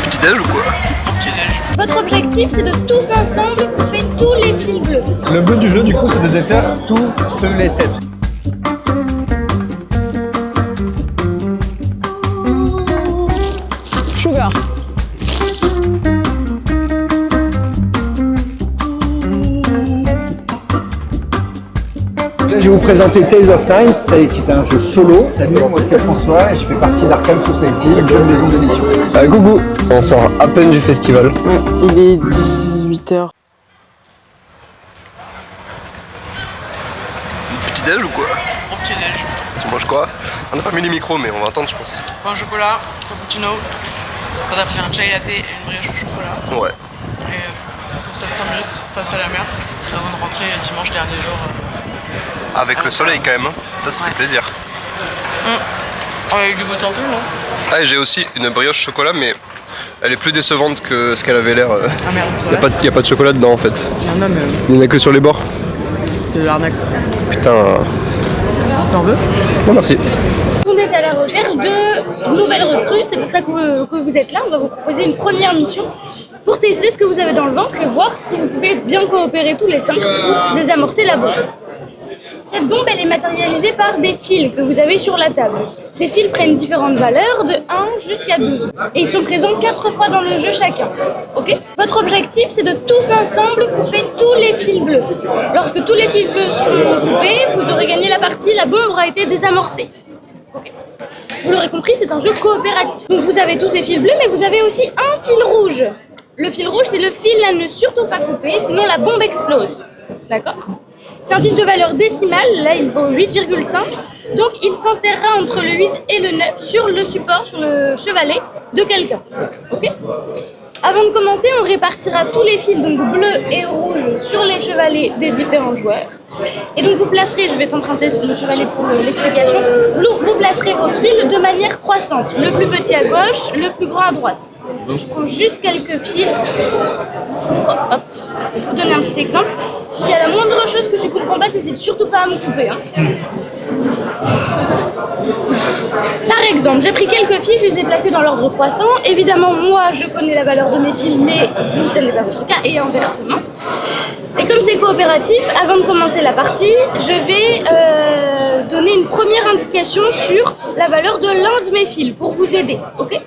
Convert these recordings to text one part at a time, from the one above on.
Petit déj ou quoi? Petit déj. Votre objectif, c'est de tous ensemble couper tous les fils bleus. Le but du jeu, du coup, c'est de défaire toutes les têtes. Sugar. Là, je vais vous présenter Tales of Nine, qui est un jeu solo. Salut, moi c'est François et je fais partie d'Arkham Society, une jeune maison d'édition. Coucou, on sort à peine du festival. Il est 18h. Petit déj ou quoi? Petit déj. Tu manges quoi? On n'a pas mis les micros mais on va entendre je pense. Pain au chocolat, cappuccino. Quand t'as pris un chai latte et une brioche au chocolat. Ouais. Et on ça 5 minutes face à la mer avant de rentrer dimanche dernier jour. Avec le soleil quand même, hein. Ça fait plaisir. Avec du goût tendu, non? Ah et j'ai aussi une brioche chocolat mais elle est plus décevante que ce qu'elle avait l'air. Ah merde, Y a pas de chocolat dedans en fait. Il y en a mais Il y en a que sur les bords. de l'arnaque. Putain. T'en veux? Non merci. On est à la recherche de nouvelles recrues, c'est pour ça que vous êtes là. On va vous proposer une première mission pour tester ce que vous avez dans le ventre et voir si vous pouvez bien coopérer tous les 5 pour désamorcer la bombe. Cette bombe, elle est matérialisée par des fils que vous avez sur la table. Ces fils prennent différentes valeurs, de 1 jusqu'à 12. Et ils sont présents 4 fois dans le jeu chacun. Ok ? Votre objectif, c'est de tous ensemble couper tous les fils bleus. Lorsque tous les fils bleus seront coupés, vous aurez gagné la partie, la bombe aura été désamorcée. Ok ? Vous l'aurez compris, c'est un jeu coopératif. Donc vous avez tous ces fils bleus, mais vous avez aussi un fil rouge. Le fil rouge, c'est le fil à ne surtout pas couper, sinon la bombe explose. D'accord ? C'est un fil de valeur décimale, là il vaut 8,5, donc il s'insérera entre le 8 et le 9 sur le support, sur le chevalet de quelqu'un. Ok ? Avant de commencer, on répartira tous les fils, donc bleus et rouges, sur les chevalets des différents joueurs. Et donc vous placerez, je vais t'emprunter le chevalet pour l'explication, vous placerez vos fils de manière croissante, le plus petit à gauche, le plus grand à droite. Je prends juste quelques fils pour vous donner un petit exemple. S'il y a la moindre chose que tu comprends pas, n'hésite surtout pas à me couper. Hein. Par exemple, j'ai pris quelques fils, je les ai placés dans l'ordre croissant. Évidemment, moi, je connais la valeur de mes fils, mais vous, ce n'est pas votre cas, et inversement. Et comme c'est coopératif, avant de commencer la partie, je vais donner une première indication sur la valeur de l'un de mes fils pour vous aider. Ok ?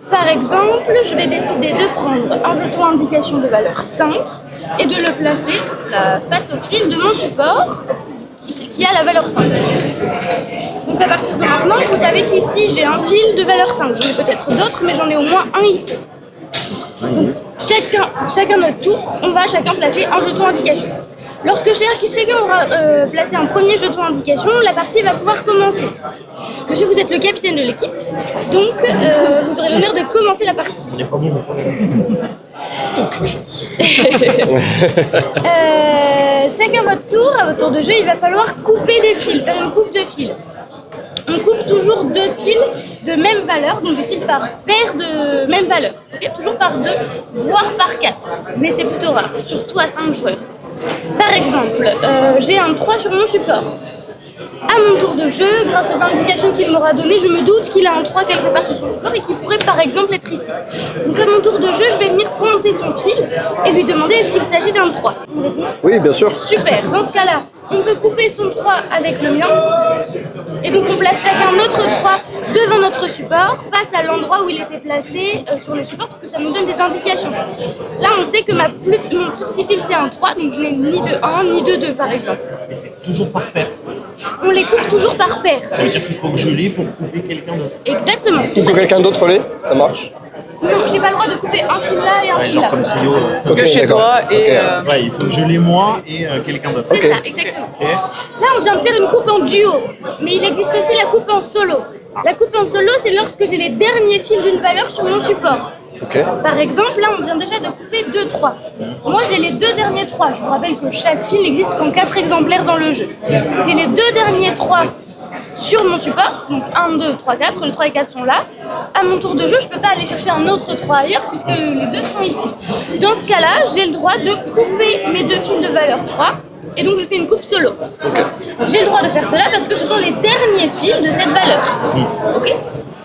Par exemple, je vais décider de prendre un jeton indication de valeur 5 et de le placer face au fil de mon support qui a la valeur 5. Donc à partir de maintenant, vous savez qu'ici j'ai un fil de valeur 5. J'en ai peut-être d'autres, mais j'en ai au moins un ici. Donc, chacun notre tour, on va chacun placer un jeton indication. Lorsque chacun aura placé un premier jeton indication, la partie va pouvoir commencer. Monsieur, vous êtes le capitaine de l'équipe, donc vous aurez l'honneur de commencer la partie. Il n'est pas bon. Aucune chance. Chacun à votre tour de jeu, il va falloir couper des fils, faire une coupe de fils. On coupe toujours 2 fils de même valeur, donc des fils par paire de même valeur. Okay, toujours par 2, voire par 4. Mais c'est plutôt rare, surtout à 5 joueurs. Par exemple, j'ai un 3 sur mon support. À mon tour de jeu, grâce aux indications qu'il m'aura données, je me doute qu'il a un 3 quelque part sur son support et qu'il pourrait par exemple être ici. Donc à mon tour de jeu, je vais venir pointer son fil et lui demander est-ce qu'il s'agit d'un 3. Oui, bien sûr. Super, dans ce cas-là, on peut couper son 3 avec le mien. Et donc on place chacun notre 3 devant notre support, face à l'endroit où il était placé sur le support, parce que ça nous donne des indications. Là, on sait que mon plus petit fil, c'est un 3, donc je n'ai ni de 1, ni de 2, par exemple. Mais c'est toujours par paire. On les coupe toujours par paire. Ça veut dire qu'il faut que je l'ai pour couper quelqu'un d'autre. Exactement. Tu peux quelqu'un d'autre l'est, ça marche. Non, j'ai pas le droit de couper un fil là et un fil Genre là. comme trio. Ok, Que chez d'accord. toi et... Ok. Il faut que je l'ai moi et quelqu'un d'autre. C'est Ok. ça, exactement. Ok. Là, on vient de faire une coupe en duo, mais il existe aussi la coupe en solo. La coupe en solo, c'est lorsque j'ai les derniers fils d'une valeur sur mon support. Ok. Par exemple, là, on vient déjà de couper 2 3. Moi, j'ai les 2 derniers 3. Je vous rappelle que chaque fil n'existe qu'en 4 exemplaires dans le jeu. J'ai les 2 derniers 3 sur mon support, donc 1, 2, 3, 4, le 3 et 4 sont là. À mon tour de jeu, je ne peux pas aller chercher un autre 3 ailleurs puisque les 2 sont ici. Dans ce cas-là, j'ai le droit de couper mes 2 fils de valeur 3 et donc je fais une coupe solo. J'ai le droit de faire cela parce que ce sont les derniers fils de cette valeur. Ok ?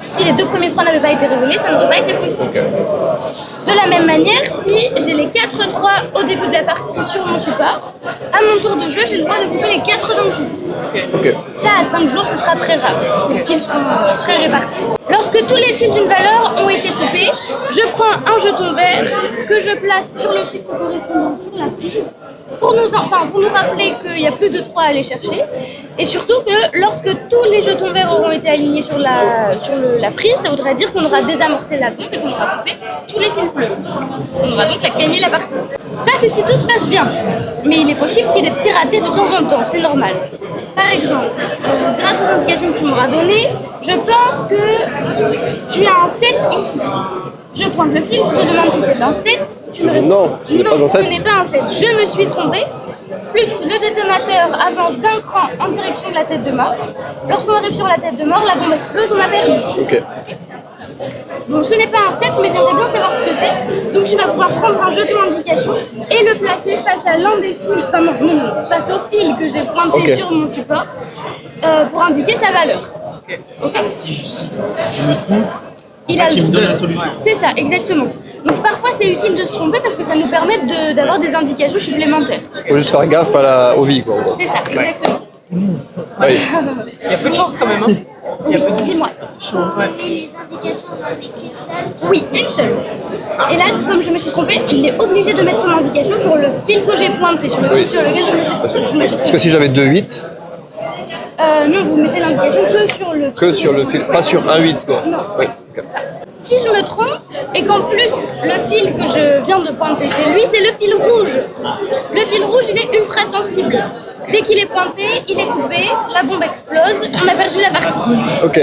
Si les 2 premiers trous n'avaient pas été révélés, ça n'aurait pas été possible. De la même manière, si j'ai les 4 3 au début de la partie sur mon support, à mon tour de jeu, j'ai le droit de couper les 4 d'un coup. Ça, à 5 jours, ce sera très rare, parce que les fils seront très répartis. Lorsque tous les fils d'une valeur ont été coupés, je prends un jeton vert que je place sur le chiffre correspondant sur la frise pour nous rappeler qu'il n'y a plus de 3 à aller chercher. Et surtout que lorsque tous les jetons verts auront été alignés sur la frise, ça voudrait dire qu'on aura désamorcé la bombe et qu'on aura coupé tous les fils bleus. On aura donc gagné la partie. Ça, c'est si tout se passe bien. Mais il est possible qu'il y ait des petits ratés de temps en temps, c'est normal. Par exemple, grâce aux indications que tu m'auras données, je pense que tu as un 7 ici. Je pointe le fil, je te demande si c'est un 7. Tu me réponds Non, ce n'est pas un 7. ce n'est pas un 7. Je me suis trompée. Flûte, le détonateur avance d'un cran en direction de la tête de mort. Lorsqu'on arrive sur la tête de mort, la bombe explose, on a perdu. Ok. Bon, ce n'est pas un 7, mais j'aimerais bien savoir ce que c'est. Donc tu vas pouvoir prendre un jeton d'indication et le placer face à l'un des fils, face au fil que j'ai pointé sur mon support pour indiquer sa valeur. Si je me trompe, Il a qui le me donne la solution. C'est ça, exactement. Donc parfois c'est utile de se tromper parce que ça nous permet d'avoir des indications supplémentaires. Faut juste faire gaffe au vie, quoi. C'est ça, exactement. Oui. Il y a peu de chance quand même. Hein. Oui, dis-moi. Et les indications, on en met qu'une seule. Oui, une seule. Et là, comme je me suis trompée, il est obligé de mettre son indication sur le fil que j'ai pointé, sur le fil sur lequel je me suis Parce trompée. que si j'avais 2-8, Non, vous mettez l'indication que sur le fil. que sur le fil, pas sur un 8, quoi. Non, oui, c'est ça. Si je me trompe et qu'en plus le fil que je viens de pointer chez lui, c'est le fil rouge. Le fil rouge, il est ultra sensible. Dès qu'il est pointé, il est coupé, la bombe explose, on a perdu la partie. Ok.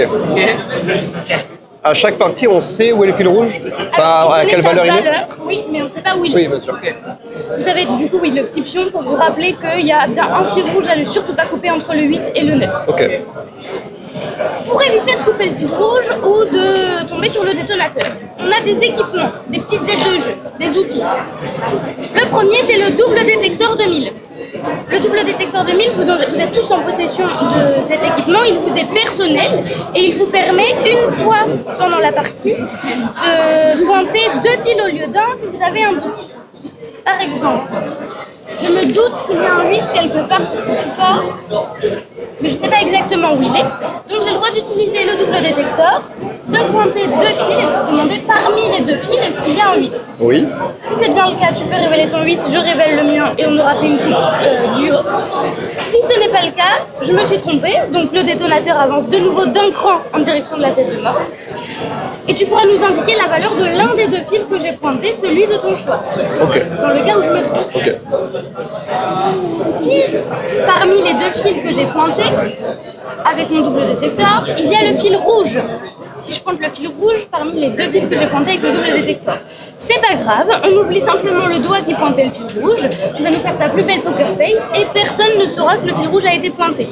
À chaque partie, on sait où est le fil rouge? Alors, À il quelle connaît sa valeur il est? Oui, mais on ne sait pas où il est. Oui, bien sûr. Vous avez du coup le petit pion pour vous rappeler qu'il y a bien un fil rouge à ne surtout pas couper entre le 8 et le 9. Ok. Pour éviter de couper le fil rouge ou de tomber sur le détonateur, on a des équipements, des petites aides de jeu, des outils. Le premier, c'est le double détecteur 2000. Le double détecteur 2000, vous êtes tous en possession de cet équipement, il vous est personnel et il vous permet une fois pendant la partie de pointer 2 fils au lieu d'un si vous avez un doute. Par exemple, je me doute qu'il y a un 8 quelque part sur le support, mais je ne sais pas exactement où il est. Donc j'ai le droit d'utiliser le double détecteur, de pointer 2 fils et de vous demander parmi les 2 fils, est-ce qu'il y a un 8 ? Oui. Si c'est bien le cas, tu peux révéler ton 8, je révèle le mien et on aura fait une coupe duo. Si ce n'est pas le cas, je me suis trompée, donc le détonateur avance de nouveau d'un cran en direction de la tête de mort. Et tu pourras nous indiquer la valeur de l'un des 2 fils que j'ai pointé, celui de ton choix. Ok. Dans le cas où je me trompe. Ok. Si parmi les 2 fils que j'ai pointés, avec mon double détecteur, il y a le fil rouge. Si je pointe le fil rouge parmi les 2 fils que j'ai pointés avec le double détecteur, c'est pas grave, on oublie simplement le doigt qui pointait le fil rouge, tu vas nous faire ta plus belle poker face et personne ne saura que le fil rouge a été pointé.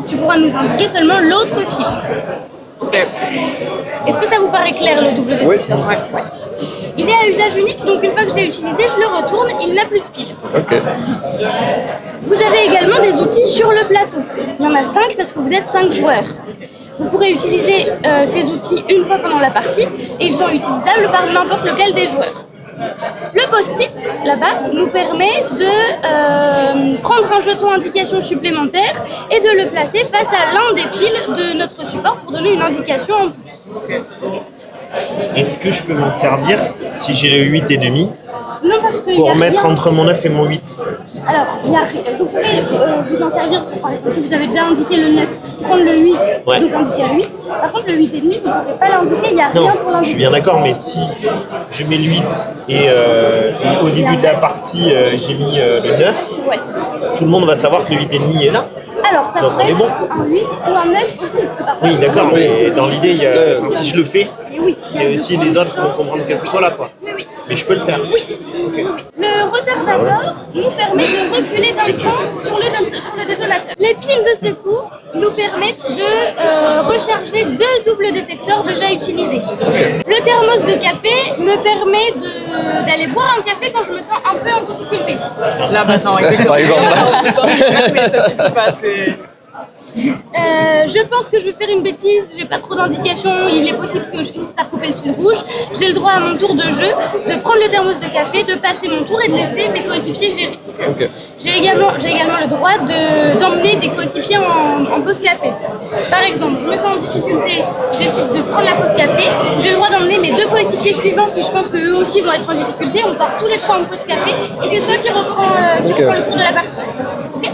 Tu pourras nous indiquer seulement l'autre fil. Est-ce que ça vous paraît clair le double détecteur? Oui. Ouais. Il est à usage unique, donc une fois que je l'ai utilisé, je le retourne, il n'a plus de pile. Ok. Vous avez également des outils sur le plateau. Il y en a 5 parce que vous êtes 5 joueurs. Vous pourrez utiliser ces outils une fois pendant la partie et ils sont utilisables par n'importe lequel des joueurs. Le post-it, là-bas, nous permet de prendre un jeton indication supplémentaire et de le placer face à l'un des fils de notre support pour donner une indication en plus. Est-ce que je peux m'en servir si j'ai le 8 et demi Non, parce que pour mettre entre mon 9 et mon 8? Alors, vous pouvez vous en servir pour, par exemple, si vous avez déjà indiqué le 9, prendre le 8, Ouais. donc indiquer le 8. Par contre, le 8,5, vous ne pouvez pas l'indiquer, il n'y a Non, rien pour je l'indiquer. suis bien d'accord, mais si je mets le 8 et au début de la partie j'ai mis le 9, Ouais. tout le monde va savoir que le 8 et demi est là. Alors, ça Donc, pourrait on est être bon. un 8 ou un 9 aussi. Parce que parfois, Oui, d'accord, mais dans l'idée, enfin, si je le fais, Et oui, il y a c'est aussi les autres qui vont comprendre que ce soit là, quoi. Oui, oui. Mais je peux le faire. Le retardateur nous permet de reculer d'un cran sur le détonateur. Les piles de secours nous permettent de recharger 2 doubles détecteurs déjà utilisés. Le thermos de café me permet d'aller boire un café quand je me sens un peu en difficulté. Là maintenant, exactement. Par exemple. Mais ça suffit pas, c'est... Je pense que je vais faire une bêtise, j'ai pas trop d'indications, il est possible que je finisse par couper le fil rouge. J'ai le droit à mon tour de jeu de prendre le thermos de café, de passer mon tour et de laisser mes coéquipiers gérer. Ok. J'ai également le droit d'emmener des coéquipiers en pause café. Par exemple, je me sens en difficulté, je décide de prendre la pause café, j'ai le droit d'emmener mes 2 coéquipiers suivants si je pense qu'eux aussi vont être en difficulté. On part tous les 3 en pause café et c'est toi qui reprends le cours de la partie. Okay.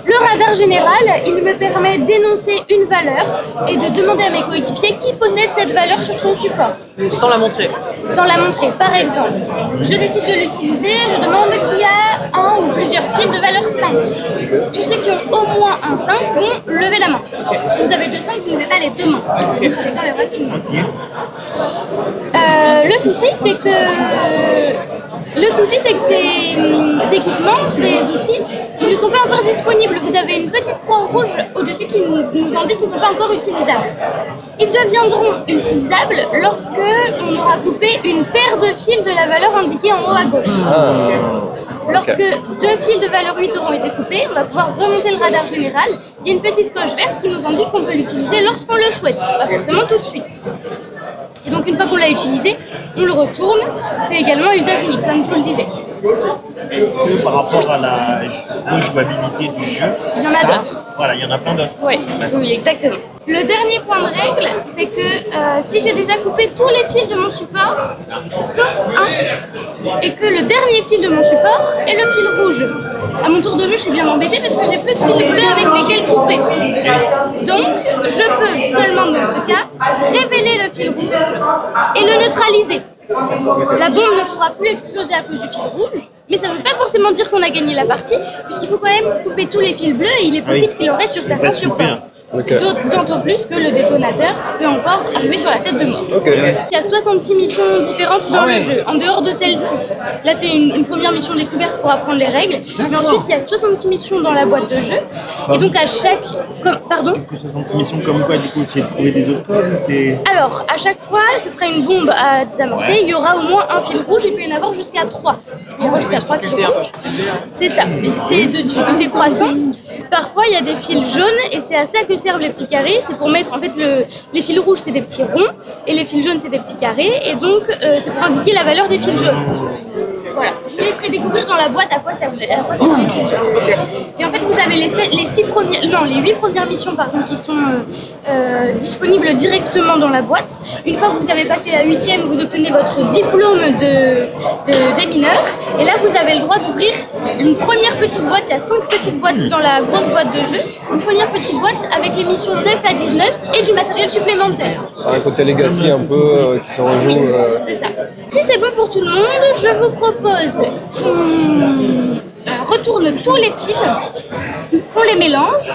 Le radar général, il me permet d'énoncer une valeur et de demander à mes coéquipiers qui possède cette valeur sur son support. Sans la montrer. Sans la montrer. Par exemple, je décide de l'utiliser, je demande qui a un ou plusieurs fils de valeur 5. Tous ceux qui ont au moins un 5 vont lever la main. Si vous avez 2 5, vous ne levez pas les 2 mains. Dans les bras qui montent. Le souci, c'est que ces équipements, ces outils, ils ne sont pas encore disponibles. Vous avez une petite croix rouge au-dessus qui nous indique qu'ils ne sont pas encore utilisables. Ils deviendront utilisables lorsque on aura coupé une paire de fils de la valeur indiquée en haut à gauche. Lorsque 2 fils de valeur 8 auront été coupés, on va pouvoir remonter le radar général. Il y a une petite coche verte qui nous indique qu'on peut l'utiliser lorsqu'on le souhaite, pas forcément tout de suite. Et donc une fois qu'on l'a utilisé, on le retourne. C'est également un usage unique, comme je vous le disais. Est-ce que par rapport à la rejouabilité du jeu, Il y en a d'autres. Voilà, il y en a plein d'autres. Oui, exactement. Le dernier point de règle, c'est que si j'ai déjà coupé tous les fils de mon support, sauf un, et que le dernier fil de mon support est le fil rouge. À mon tour de jeu, je suis bien embêtée parce que j'ai plus de fils bleus avec lesquels couper. Donc, je peux seulement dans ce cas révéler le fil rouge et le neutraliser. La bombe ne pourra plus exploser à cause du fil rouge, mais ça ne veut pas forcément dire qu'on a gagné la partie, puisqu'il faut quand même couper tous les fils bleus et il est possible qu'il en reste sur certains supports. D'autant plus que le détonateur peut encore arriver sur la tête de mort. Il y a 66 missions différentes dans le jeu, en dehors de celle-ci. Là, c'est une première mission découverte pour apprendre les règles. Mais ensuite, il y a 66 missions dans la boîte de jeu. Et donc, à chaque... Pardon ? Du coup, 66 missions comme quoi, du coup, c'est de trouver des autres codes c'est... Alors, à chaque fois, ce sera une bombe à désamorcer. Il y aura au moins un fil rouge et il peut y en avoir jusqu'à 3. Il y aura jusqu'à 3 fils rouges. C'est ça. C'est de difficulté croissante. Parfois, il y a des fils jaunes et c'est à ça que servent les petits carrés. C'est pour mettre, en fait, les fils rouges, c'est des petits ronds et les fils jaunes, c'est des petits carrés. Et donc, c'est pour indiquer la valeur des fils jaunes. Voilà. Je vous laisserai découvrir dans la boîte à quoi ça servent les fils jaunes. Et en fait, vous avez les 8 premières missions qui sont disponibles directement dans la boîte. Une fois que vous avez passé la 8e, vous obtenez votre diplôme des mineurs. Et là, vous avez le droit d'ouvrir une première petite boîte. Il y a 5 petites boîtes dans la grosse boîte de jeu. Une première petite boîte avec les missions 9 à 19 et du matériel supplémentaire. C'est un côté legacy un peu qui se rejoue. C'est ça. Si c'est bon pour tout le monde, je vous propose qu'on retourne tous les fils, qu'on les mélange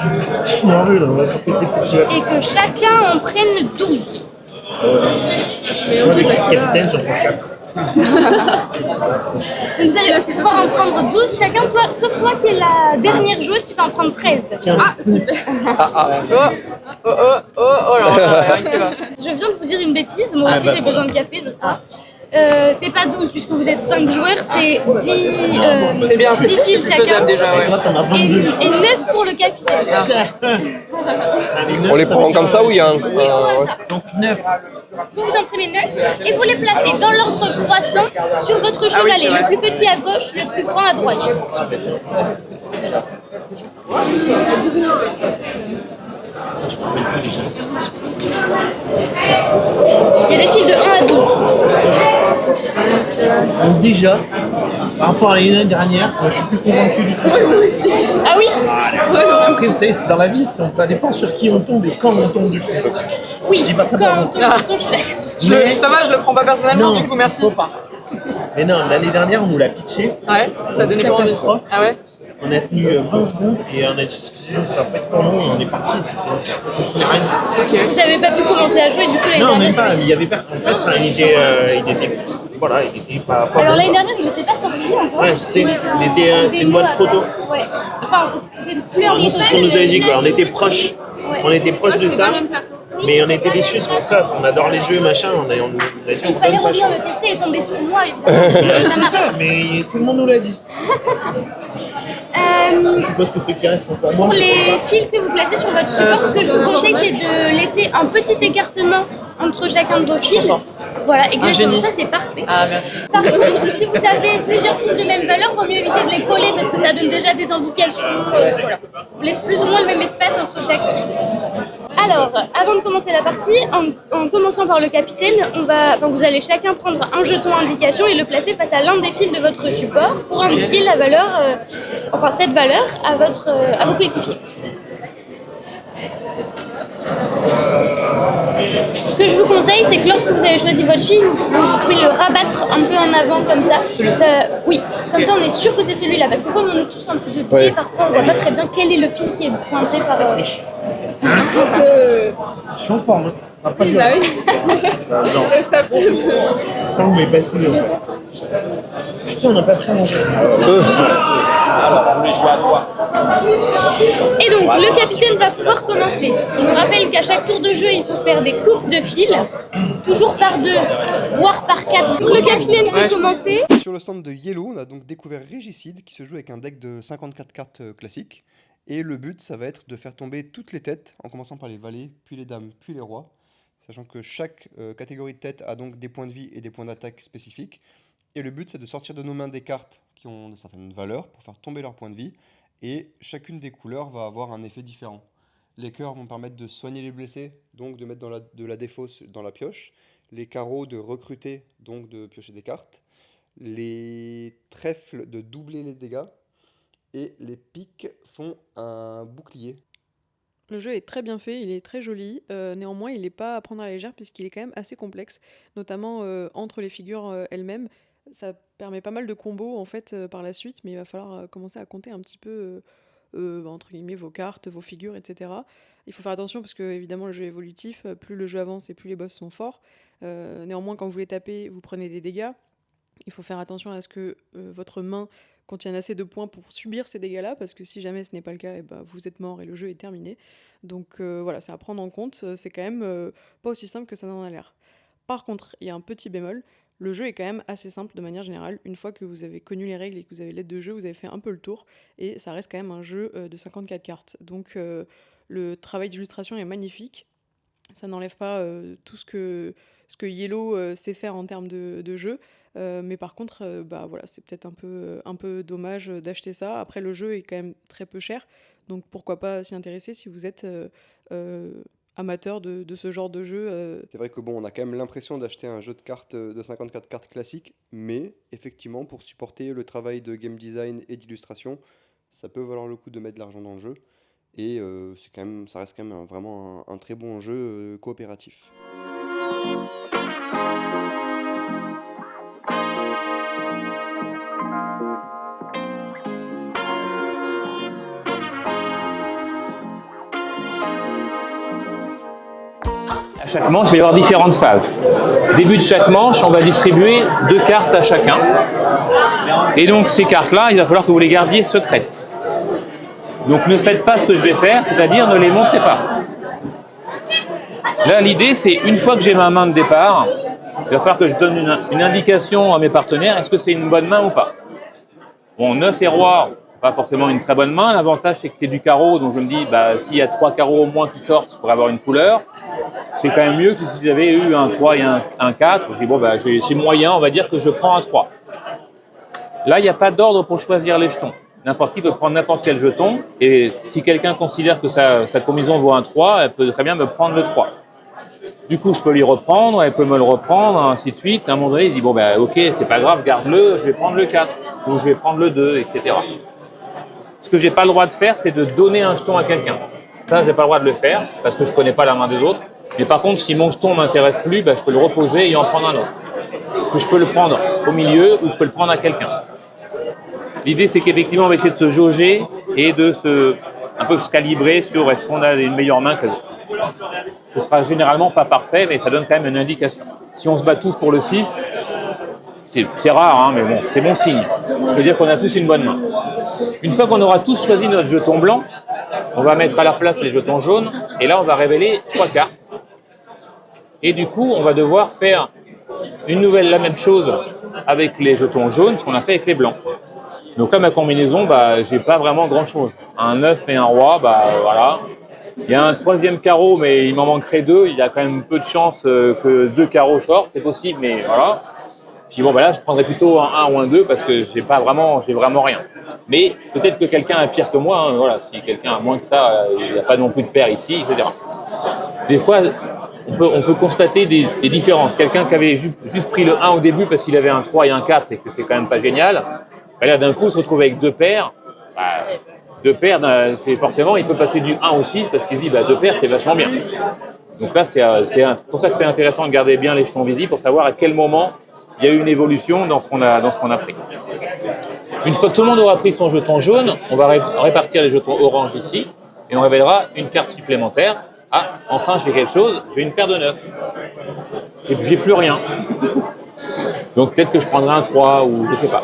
et que chacun en prenne 12. Moi, avec ce capitaine, j'en prends 4. Vous allez pouvoir en prendre 12 chacun, sauf toi qui es la dernière joueuse, tu vas en prendre 13. Ah, super. Oh là là, Je viens de vous dire une bêtise, moi aussi j'ai besoin de café, je crois. C'est pas 12 puisque vous êtes 5 joueurs, c'est 10 c'est bien, 10 fils c'est chacun. faisable déjà, ouais. Toi, t'en as 22. Et 9 pour le capitaine. On les prend comme ça ou il y a un. Oui, on voit ça. Donc 9. Vous en prenez 9 et vous les placez dans l'ordre croissant sur votre chevalet. c'est vrai. Le plus petit à gauche, le plus grand à droite. Il y a des fils de 1 à 12. Donc déjà, par rapport à l'année dernière, moi, je suis plus convaincu du truc. Ah oui? Après, vous savez, c'est dans la vie, ça dépend sur qui on tombe et quand on tombe dessus. Oui, Je dis pas ça quand pour on vous. tombe dessus, je suis d'accord. Ça va, je le prends pas personnellement, Non, du coup, merci. faut pas. Mais non, l'année dernière, on nous l'a pitché. Ouais, ça donnait pas envie. Catastrophe. Ah ouais? On a tenu 20 secondes et on a dit excusez-nous, ça va pas être pour nous, et on est parti, c'était on comprenait rien. Vous n'avez pas pu commencer à jouer du coup l'année Non, dernière. même pas, il y avait pas. En fait, enfin, il était pas Alors bon. l'année dernière, il n'était pas sorti encore. Ouais, je sais, Il était il était, en c'est une démo boîte à proto. faire. Ouais. Enfin, c'était plus en Vraiment, c'est ce qu'on nous avait dit, quoi. On était proches. On était proches de ça, mais on était déçus, c'est pour ça. On adore les jeux, machin. On a dit, Il on fallait donne sa revenir le chance. tester et tomber sur moi, évidemment. Ça C'est marche. ça, mais tout le monde nous l'a dit. Je suppose que ceux qui restent sont pour moi. Pour les fils que vous placez sur votre support, ce que je vous conseille, c'est de laisser un petit écartement entre chacun de vos fils. Voilà, exactement, ça c'est parfait. Ah, merci. Par contre, si vous avez plusieurs fils de même valeur, il vaut mieux éviter de les coller parce que ça donne déjà des indications. Voilà. On laisse plus ou moins le même espace entre chaque fil. Alors, avant de commencer la partie, en commençant par le capitaine, vous allez chacun prendre un jeton indication et le placer face à l'un des fils de votre support pour indiquer la valeur, cette valeur à vos coéquipiers. Ce que je vous conseille, c'est que lorsque vous avez choisi votre fil, vous pouvez le rabattre un peu en avant comme ça. Oui, comme ça on est sûr que c'est celui-là. Parce que comme on est tous un peu de pied, parfois on voit pas très bien quel est le fil qui est pointé par... Je suis en forme, hein. Ça va pas durer. Ça vous met pas sous le. Putain, on n'a pas pris à manger. Alors, vous voulez jouer à quoi? Et donc, le capitaine va pouvoir commencer. Je vous rappelle qu'à chaque tour de jeu, il faut faire des coupes de fil, toujours par 2, voire par 4. Le capitaine peut commencer. Sur le stand de Yellow, on a donc découvert Régicide qui se joue avec un deck de 54 cartes classiques. Et le but, ça va être de faire tomber toutes les têtes, en commençant par les valets, puis les dames, puis les rois. Sachant que chaque catégorie de tête a donc des points de vie et des points d'attaque spécifiques. Et le but, c'est de sortir de nos mains des cartes qui ont de certaines valeurs pour faire tomber leurs points de vie. Et chacune des couleurs va avoir un effet différent. Les cœurs vont permettre de soigner les blessés, donc de mettre de la défausse dans la pioche. Les carreaux de recruter, donc de piocher des cartes. Les trèfles de doubler les dégâts. Et les piques font un bouclier. Le jeu est très bien fait, il est très joli, néanmoins il n'est pas à prendre à la légère puisqu'il est quand même assez complexe, notamment entre les figures elles-mêmes. Ça permet pas mal de combos en fait par la suite, mais il va falloir commencer à compter un petit peu entre guillemets vos cartes, vos figures, etc. Il faut faire attention parce que évidemment le jeu est évolutif, plus le jeu avance et plus les boss sont forts. Néanmoins quand vous les tapez, vous prenez des dégâts. Il faut faire attention à ce que votre main contienne assez de points pour subir ces dégâts-là, parce que si jamais ce n'est pas le cas, vous êtes mort et le jeu est terminé. Donc voilà, c'est à prendre en compte, c'est quand même pas aussi simple que ça n'en a l'air. Par contre, il y a un petit bémol, le jeu est quand même assez simple de manière générale. Une fois que vous avez connu les règles et que vous avez l'aide de jeu, vous avez fait un peu le tour, et ça reste quand même un jeu de 54 cartes. Donc le travail d'illustration est magnifique, ça n'enlève pas tout ce que Yellow sait faire en termes de jeu. Mais par contre, voilà, c'est peut-être un peu dommage d'acheter ça. Après, le jeu est quand même très peu cher, donc pourquoi pas s'y intéresser si vous êtes amateur de ce genre de jeu. C'est vrai que on a quand même l'impression d'acheter un jeu de cartes de 54 cartes classique, mais effectivement, pour supporter le travail de game design et d'illustration, ça peut valoir le coup de mettre de l'argent dans le jeu. Et ça reste quand même vraiment un très bon jeu coopératif. À chaque manche, il va y avoir différentes phases. Début de chaque manche, on va distribuer 2 cartes à chacun. Et donc ces cartes-là, il va falloir que vous les gardiez secrètes. Donc ne faites pas ce que je vais faire, c'est-à-dire ne les montrez pas. Là, l'idée, c'est une fois que j'ai ma main de départ, il va falloir que je donne une indication à mes partenaires, est-ce que c'est une bonne main ou pas. Bon, 9 et roi, pas forcément une très bonne main. L'avantage, c'est que c'est du carreau, donc je me dis, s'il y a 3 carreaux au moins qui sortent, je pourrais avoir une couleur. C'est quand même mieux que si j'avais eu un 3 et un 4. Je dis, c'est moyen, on va dire que je prends un 3. Là, il n'y a pas d'ordre pour choisir les jetons. N'importe qui peut prendre n'importe quel jeton, et si quelqu'un considère que sa combinaison vaut un 3, elle peut très bien me prendre le 3. Du coup, je peux lui reprendre, elle peut me le reprendre, ainsi de suite. À un moment donné, il dit, ok, c'est pas grave, garde-le, je vais prendre le 4, ou je vais prendre le 2, etc. Ce que j'ai pas le droit de faire, c'est de donner un jeton à quelqu'un. Ça, j'ai pas le droit de le faire, parce que je connais pas la main des autres. Mais par contre, si mon jeton m'intéresse plus, je peux le reposer et en prendre un autre. Que je peux le prendre au milieu ou je peux le prendre à quelqu'un. L'idée, c'est qu'effectivement, on va essayer de se jauger et de un peu se calibrer sur est-ce qu'on a une meilleure main que les autres. Ce sera généralement pas parfait, mais ça donne quand même une indication. Si on se bat tous pour le 6, c'est rare, mais bon, c'est bon signe. Ça veut dire qu'on a tous une bonne main. Une fois qu'on aura tous choisi notre jeton blanc, on va mettre à leur place les jetons jaunes, et là, on va révéler 3 cartes. Et du coup, on va devoir faire la même chose avec les jetons jaunes, ce qu'on a fait avec les blancs. Donc là, ma combinaison, bah, j'ai pas vraiment grand-chose. Un 9 et un roi, bah voilà. Il y a un troisième carreau, mais il m'en manquerait 2. Il y a quand même peu de chances que 2 carreaux sortent, c'est possible, mais voilà. Puis bon, bah là, je prendrais plutôt un 1 ou un 2 parce que j'ai vraiment rien. Mais peut-être que quelqu'un a pire que moi, hein, voilà. Si quelqu'un a moins que ça, il n'y a pas non plus de paire ici, etc. Des fois, on peut constater des différences. Quelqu'un qui avait juste pris le 1 au début parce qu'il avait un 3 et un 4 et que c'est quand même pas génial, bah là, d'un coup, se retrouve avec 2 paires. Bah, 2 paires, c'est forcément, il peut passer du 1 au 6 parce qu'il se dit, bah, 2 paires, c'est vachement bien. Donc là, c'est pour ça que c'est intéressant de garder bien les jetons visibles pour savoir à quel moment il y a eu une évolution dans ce qu'on a pris. Une fois que tout le monde aura pris son jeton jaune, on va répartir les jetons orange ici et on révélera une carte supplémentaire. Ah, enfin, j'ai quelque chose, j'ai une paire de 9. J'ai plus rien. Donc peut-être que je prendrai un 3 ou je sais pas.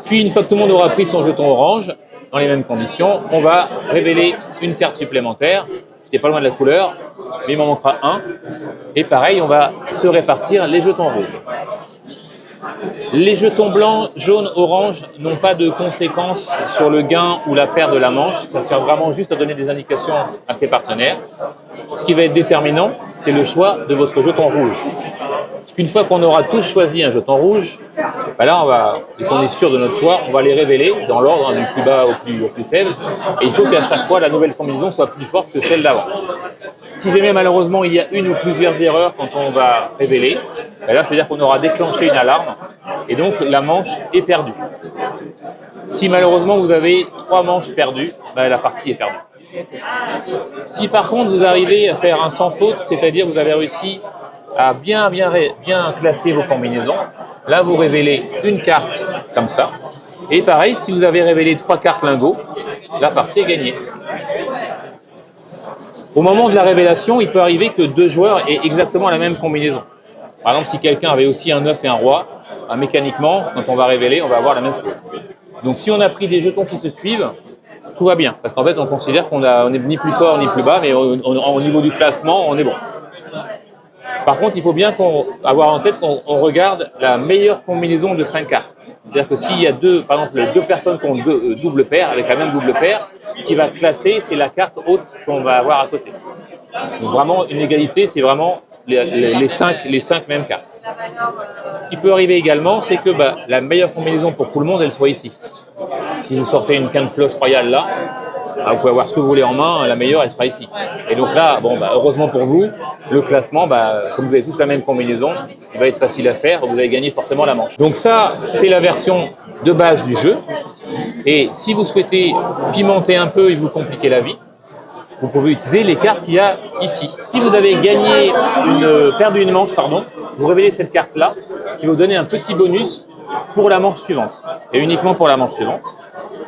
Puis une fois que tout le monde aura pris son jeton orange, dans les mêmes conditions, on va révéler une carte supplémentaire. J'étais pas loin de la couleur, mais il m'en manquera un. Et pareil, on va se répartir les jetons rouges. Les jetons blancs, jaunes, orange n'ont pas de conséquences sur le gain ou la perte de la manche. Ça sert vraiment juste à donner des indications à ses partenaires. Ce qui va être déterminant, c'est le choix de votre jeton rouge. Parce qu'une fois qu'on aura tous choisi un jeton rouge, bah là, et qu'on est sûr de notre choix, on va les révéler dans l'ordre, du plus bas au plus faible. Et il faut qu'à chaque fois, la nouvelle combinaison soit plus forte que celle d'avant. Si jamais malheureusement il y a une ou plusieurs erreurs quand on va révéler, bah là, ça veut dire qu'on aura déclenché une alarme et donc la manche est perdue. Si malheureusement vous avez 3 manches perdues, bah, la partie est perdue. Si par contre vous arrivez à faire un sans faute, c'est-à-dire vous avez réussi à bien classer vos combinaisons, là vous révélez une carte comme ça. Et pareil, si vous avez révélé 3 cartes lingots, la partie est gagnée. Au moment de la révélation, il peut arriver que 2 joueurs aient exactement la même combinaison. Par exemple, si quelqu'un avait aussi un 9 et un roi, mécaniquement, quand on va révéler, on va avoir la même chose. Donc si on a pris des jetons qui se suivent, tout va bien. Parce qu'en fait, on considère qu'on n'est ni plus fort ni plus bas, mais au niveau du classement, on est bon. Par contre, il faut bien avoir en tête qu'on regarde la meilleure combinaison de 5 cartes. C'est-à-dire que s'il y a par exemple, 2 personnes qui ont double paire, avec la même double paire, ce qui va classer, c'est la carte haute qu'on va avoir à côté. Donc vraiment, une égalité, c'est vraiment les 5 mêmes cartes. Ce qui peut arriver également, c'est que la meilleure combinaison pour tout le monde, elle soit ici. Si vous sortez une canne flush royale là, vous pouvez avoir ce que vous voulez en main, la meilleure, elle sera ici. Et donc là, heureusement pour vous, le classement, comme vous avez tous la même combinaison, il va être facile à faire, vous allez gagner forcément la manche. Donc ça, c'est la version de base du jeu. Et si vous souhaitez pimenter un peu et vous compliquer la vie, vous pouvez utiliser les cartes qu'il y a ici. Si vous avez perdu une manche, vous révélez cette carte-là, qui va vous donner un petit bonus pour la manche suivante, et uniquement pour la manche suivante.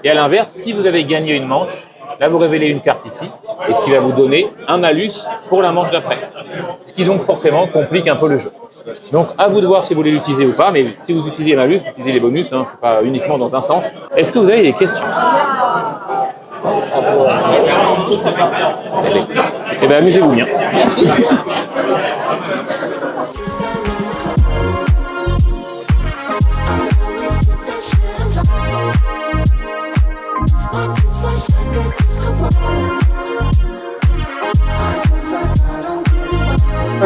Et à l'inverse, si vous avez gagné une manche, là vous révélez une carte ici, et ce qui va vous donner un malus pour la manche d'après. Ce qui donc forcément complique un peu le jeu. Donc à vous de voir si vous voulez l'utiliser ou pas, mais si vous utilisez les malus, vous utilisez les bonus, c'est pas uniquement dans un sens. Est-ce que vous avez des questions ? Eh bien, amusez-vous bien.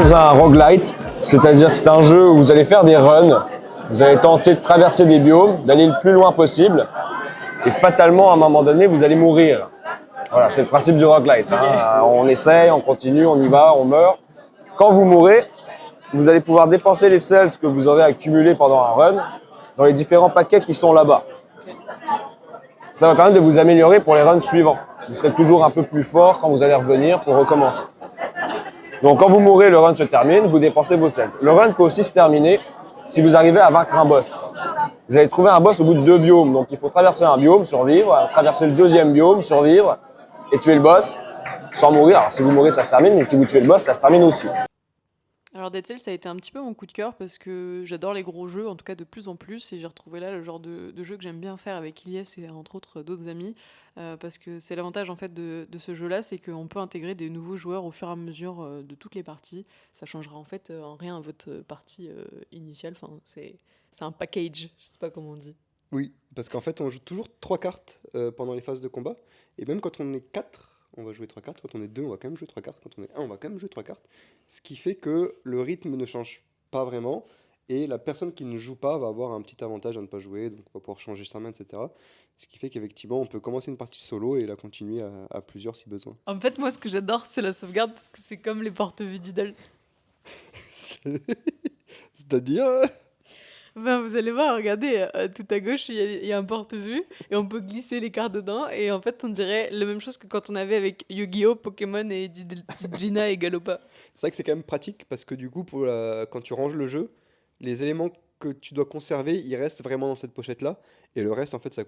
C'est un roguelite, c'est-à-dire que c'est un jeu où vous allez faire des runs, vous allez tenter de traverser des biomes, d'aller le plus loin possible, et fatalement, à un moment donné, vous allez mourir. Voilà, c'est le principe du roguelite. On essaye, on continue, on y va, on meurt. Quand vous mourrez, vous allez pouvoir dépenser les cells que vous aurez accumulés pendant un run dans les différents paquets qui sont là-bas. Ça va permettre de vous améliorer pour les runs suivants. Vous serez toujours un peu plus fort quand vous allez revenir pour recommencer. Donc quand vous mourrez, le run se termine, vous dépensez vos cells. Le run peut aussi se terminer si vous arrivez à vaincre un boss. Vous allez trouver un boss au bout de 2 biomes, donc il faut traverser un biome, survivre, traverser le 2e biome, survivre, et tuer le boss sans mourir. Alors si vous mourrez, ça se termine, mais si vous tuez le boss, ça se termine aussi. Alors Dead Cells, ça a été un petit peu mon coup de cœur parce que j'adore les gros jeux, en tout cas de plus en plus, et j'ai retrouvé là le genre de jeu que j'aime bien faire avec Ilyes et entre autres d'autres amis, parce que c'est l'avantage en fait de ce jeu-là, c'est qu'on peut intégrer des nouveaux joueurs au fur et à mesure de toutes les parties. Ça changera en fait en rien à votre partie initiale, enfin c'est un package, je sais pas comment on dit. Oui, parce qu'en fait, on joue toujours 3 cartes pendant les phases de combat. Et même quand on est 4, on va jouer 3 cartes. Quand on est 2, on va quand même jouer 3 cartes. Quand on est 1, on va quand même jouer 3 cartes. Ce qui fait que le rythme ne change pas vraiment. Et la personne qui ne joue pas va avoir un petit avantage à ne pas jouer. Donc on va pouvoir changer sa main, etc. Ce qui fait qu'effectivement, on peut commencer une partie solo et la continuer à plusieurs si besoin. En fait, moi, ce que j'adore, c'est la sauvegarde parce que c'est comme les porte-vues d'Idle. C'est-à-dire Ben, vous allez voir, regardez, tout à gauche, il y a un porte-vue et on peut glisser les cartes dedans. Et en fait, on dirait la même chose que quand on avait avec Yu-Gi-Oh, Pokémon et Gina et Galopa. C'est vrai que c'est quand même pratique parce que du coup, quand tu ranges le jeu, les éléments que tu dois conserver, ils restent vraiment dans cette pochette-là. Et le reste, en fait, ça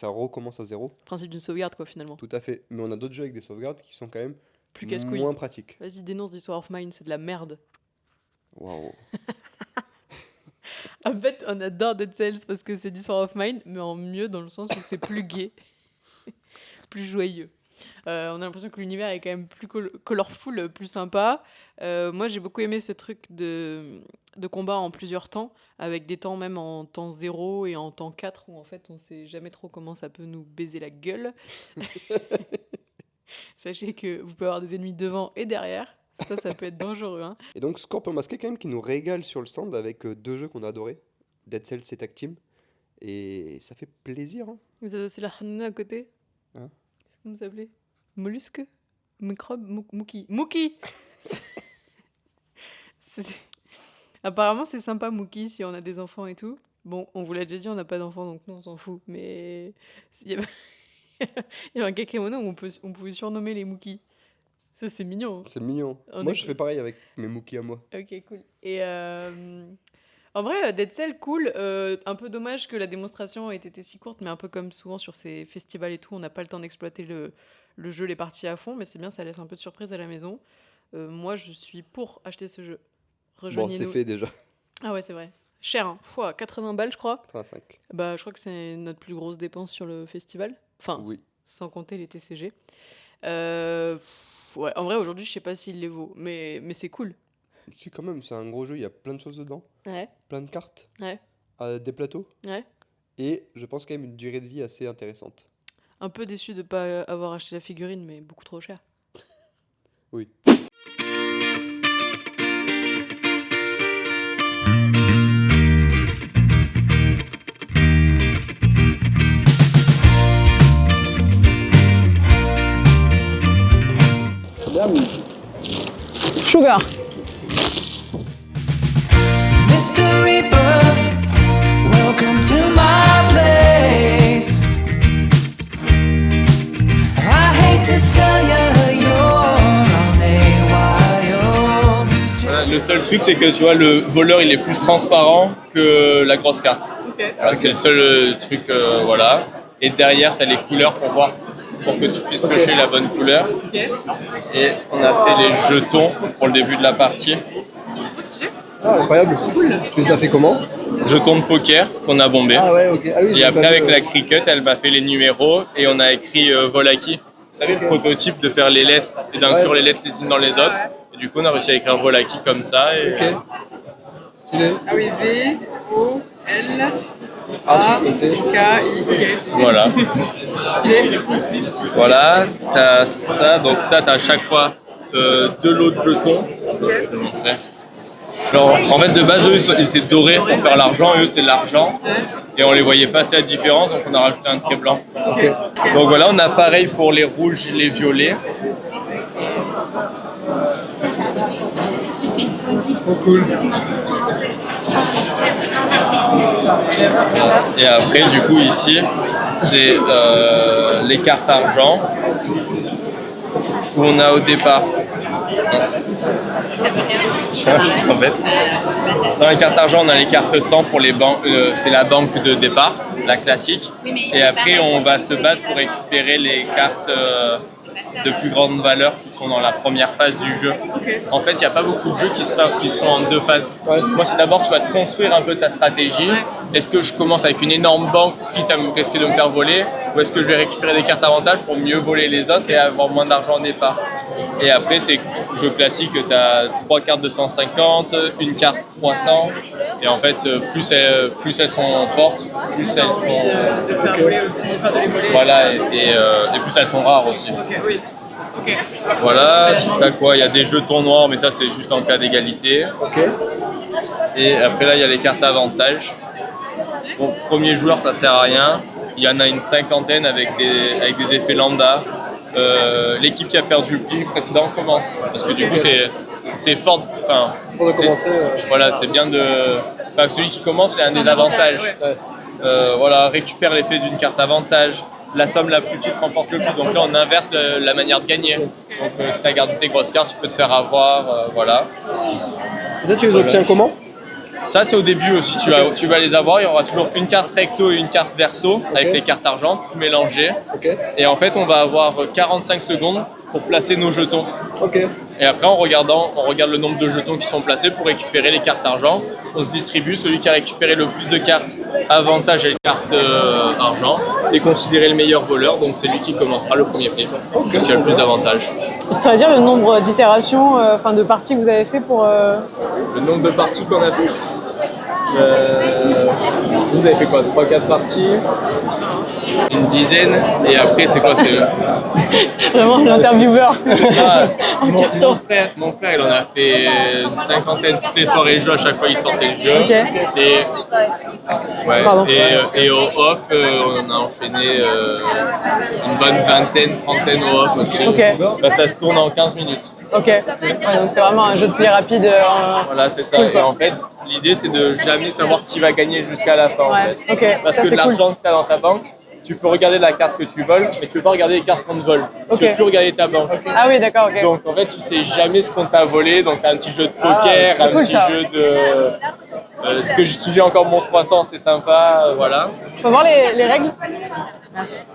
recommence à zéro. Principe d'une sauvegarde, quoi, finalement. Tout à fait. Mais on a d'autres jeux avec des sauvegardes qui sont quand même Plus casse-couille. moins pratiques. Vas-y, dénonce Histoire of Mine, c'est de la merde. Waouh. En fait, on adore Dead Cells parce que c'est d'Histoire of Mine, mais en mieux dans le sens où c'est plus gai, plus joyeux. On a l'impression que l'univers est quand même plus colorful, plus sympa. Moi, j'ai beaucoup aimé ce truc de combat en plusieurs temps, avec des temps même en temps 0 et en temps 4, où en fait, on sait jamais trop comment ça peut nous baiser la gueule. Sachez que vous pouvez avoir des ennemis devant et derrière. Ça peut être dangereux. Hein. Et donc, Scorpion Masqué, quand même, qui nous régale sur le stand avec 2 jeux qu'on a adorés, Dead Cells et Tag Team. Et ça fait plaisir. Hein. Vous avez aussi la Hanuna à côté. Hein? Comment vous appelez? Mollusque? Microbe? Mookie. Apparemment, c'est sympa, Mookie, si on a des enfants et tout. Bon, on vous l'a déjà dit, on n'a pas d'enfants, donc nous, on s'en fout. Mais il y avait un Kakemono où on pouvait surnommer les Mookies. Ça, c'est mignon. C'est mignon. Moi, je fais pareil avec mes Mookies à moi. Ok, cool. Et en vrai, Dead Cell, cool. Un peu dommage que la démonstration ait été si courte, mais un peu comme souvent sur ces festivals et tout, on n'a pas le temps d'exploiter le jeu, les parties à fond, mais c'est bien, ça laisse un peu de surprise à la maison. Moi, je suis pour acheter ce jeu. Rejoignez-nous. Bon, c'est fait déjà. Ah ouais, c'est vrai. Cher, hein. 80 balles, je crois. 85. Bah, je crois que c'est notre plus grosse dépense sur le festival. Enfin, oui. Sans compter les TCG. Ouais, en vrai, aujourd'hui, je sais pas s'il les vaut, mais c'est cool. Si, quand même, c'est un gros jeu, il y a plein de choses dedans. Ouais. Plein de cartes. Ouais. Des plateaux. Ouais. Et je pense quand même une durée de vie assez intéressante. Un peu déçu de pas avoir acheté la figurine, mais beaucoup trop cher. Oui. Sugar. Mr. Reaper, welcome to my place. I hate to tell you you're on a wild. Voilà, le seul truc, c'est que tu vois, le voleur, il est plus transparent que la grosse carte. Ok. Voilà, c'est le seul truc, voilà. Et derrière, tu as les couleurs pour que tu puisses piocher la bonne couleur. Ok. Et on a fait les jetons pour le début de la partie. Stylé. Ah, incroyable. Cool. Tu les as fait comment? Jetons de poker qu'on a bombé. Ah ouais, ok. Ah oui, Et après, avec la cricket, elle m'a fait les numéros et on a écrit Volaki. Vous savez, le prototype de faire les lettres et d'inclure les lettres les unes dans les autres. Et du coup, on a réussi à écrire Volaki comme ça. Et, ok. Stylé. Ah oui, V, O, L, Ah, A, sur le côté. K, I, K. voilà. Stylé. Voilà, t'as ça, donc ça, t'as à chaque fois 2 lots de jetons. Je vais te montrer. Alors, en fait, de base, eux, ils étaient dorés pour faire l'argent, eux, c'était de l'argent. Et on les voyait pas assez à différence, donc on a rajouté un trait blanc. Ok. Donc voilà, on a pareil pour les rouges et les violets. Trop cool. Et après, du coup, ici, c'est les cartes argent. Où on a au départ. Tiens, je t'embête. Dans les cartes argent, on a les cartes 100 pour les banques. C'est la banque de départ, la classique. Et après, on va se battre pour récupérer les cartes de plus grande valeur qui sont dans la première phase du jeu. En fait, il n'y a pas beaucoup de jeux qui se font en 2 phases. Moi, c'est d'abord, tu vas te construire un peu ta stratégie. Est-ce que je commence avec une énorme banque quitte à me risquer de me faire voler, ou est-ce que je vais récupérer des cartes avantages pour mieux voler les autres et avoir moins d'argent au départ? Et après, c'est jeu classique, tu as 3 cartes de 150, une carte 300. Et en fait, plus elles sont fortes, plus elles sont. De faire voler aussi, enfin de les voler. Voilà, et plus elles sont rares aussi. Ok, oui. Ok. Voilà, t'as quoi? Il y a des jetons noirs, mais ça c'est juste en cas d'égalité. Et après là, il y a les cartes avantages. Pour le premier joueur, ça sert à rien. Il y en a une cinquantaine avec des effets lambda. L'équipe qui a perdu le pli précédent commence. Parce que du coup, c'est fort. Enfin, voilà, c'est bien de. Enfin, celui qui commence, c'est un des avantages. Voilà, récupère l'effet d'une carte avantage. La somme la plus petite remporte le plus. Donc là, on inverse la manière de gagner. Donc si tu as gardé tes grosses cartes, tu peux te faire avoir. Voilà. Et ça, tu les obtiens comment? Ça, c'est au début aussi. Tu vas les avoir. Il y aura toujours une carte recto et une carte verso avec les cartes argent, tout mélangé. Et en fait, on va avoir 45 secondes pour placer nos jetons. Et après, on regarde le nombre de jetons qui sont placés pour récupérer les cartes argent. On se distribue. Celui qui a récupéré le plus de cartes avantage et les cartes argent est considéré le meilleur voleur. Donc, c'est lui qui commencera le premier prix. Parce qu'il a le plus d'avantages. Tu saurais dire le nombre d'itérations, enfin de parties que vous avez fait pour... Le nombre de parties qu'on a fait. Vous avez fait quoi? 3-4 parties? Une dizaine. Et après, c'est quoi? C'est Vraiment l'intervieweur. Mon frère, il en a fait une cinquantaine toutes les soirées jeux. À chaque fois, il sortait le jeu. Et au off, on a enchaîné une bonne vingtaine, trentaine au off aussi. Là, ça se tourne en 15 minutes. Ok, ouais, donc c'est vraiment un jeu de pli rapide. Voilà, c'est ça. Et en fait, l'idée, c'est de jamais savoir qui va gagner jusqu'à la fin. En fait. Parce ça, que c'est l'argent que tu as dans ta banque, tu peux regarder la carte que tu voles, mais tu peux pas regarder les cartes qu'on te vole. Tu peux plus regarder ta banque. Ah oui, d'accord, ok. Donc en fait, tu sais jamais ce qu'on t'a volé. Donc un petit jeu de poker, un petit jeu de. Ce que j'utilisais encore mon 300, c'est sympa, voilà. Je peux voir les règles? Merci.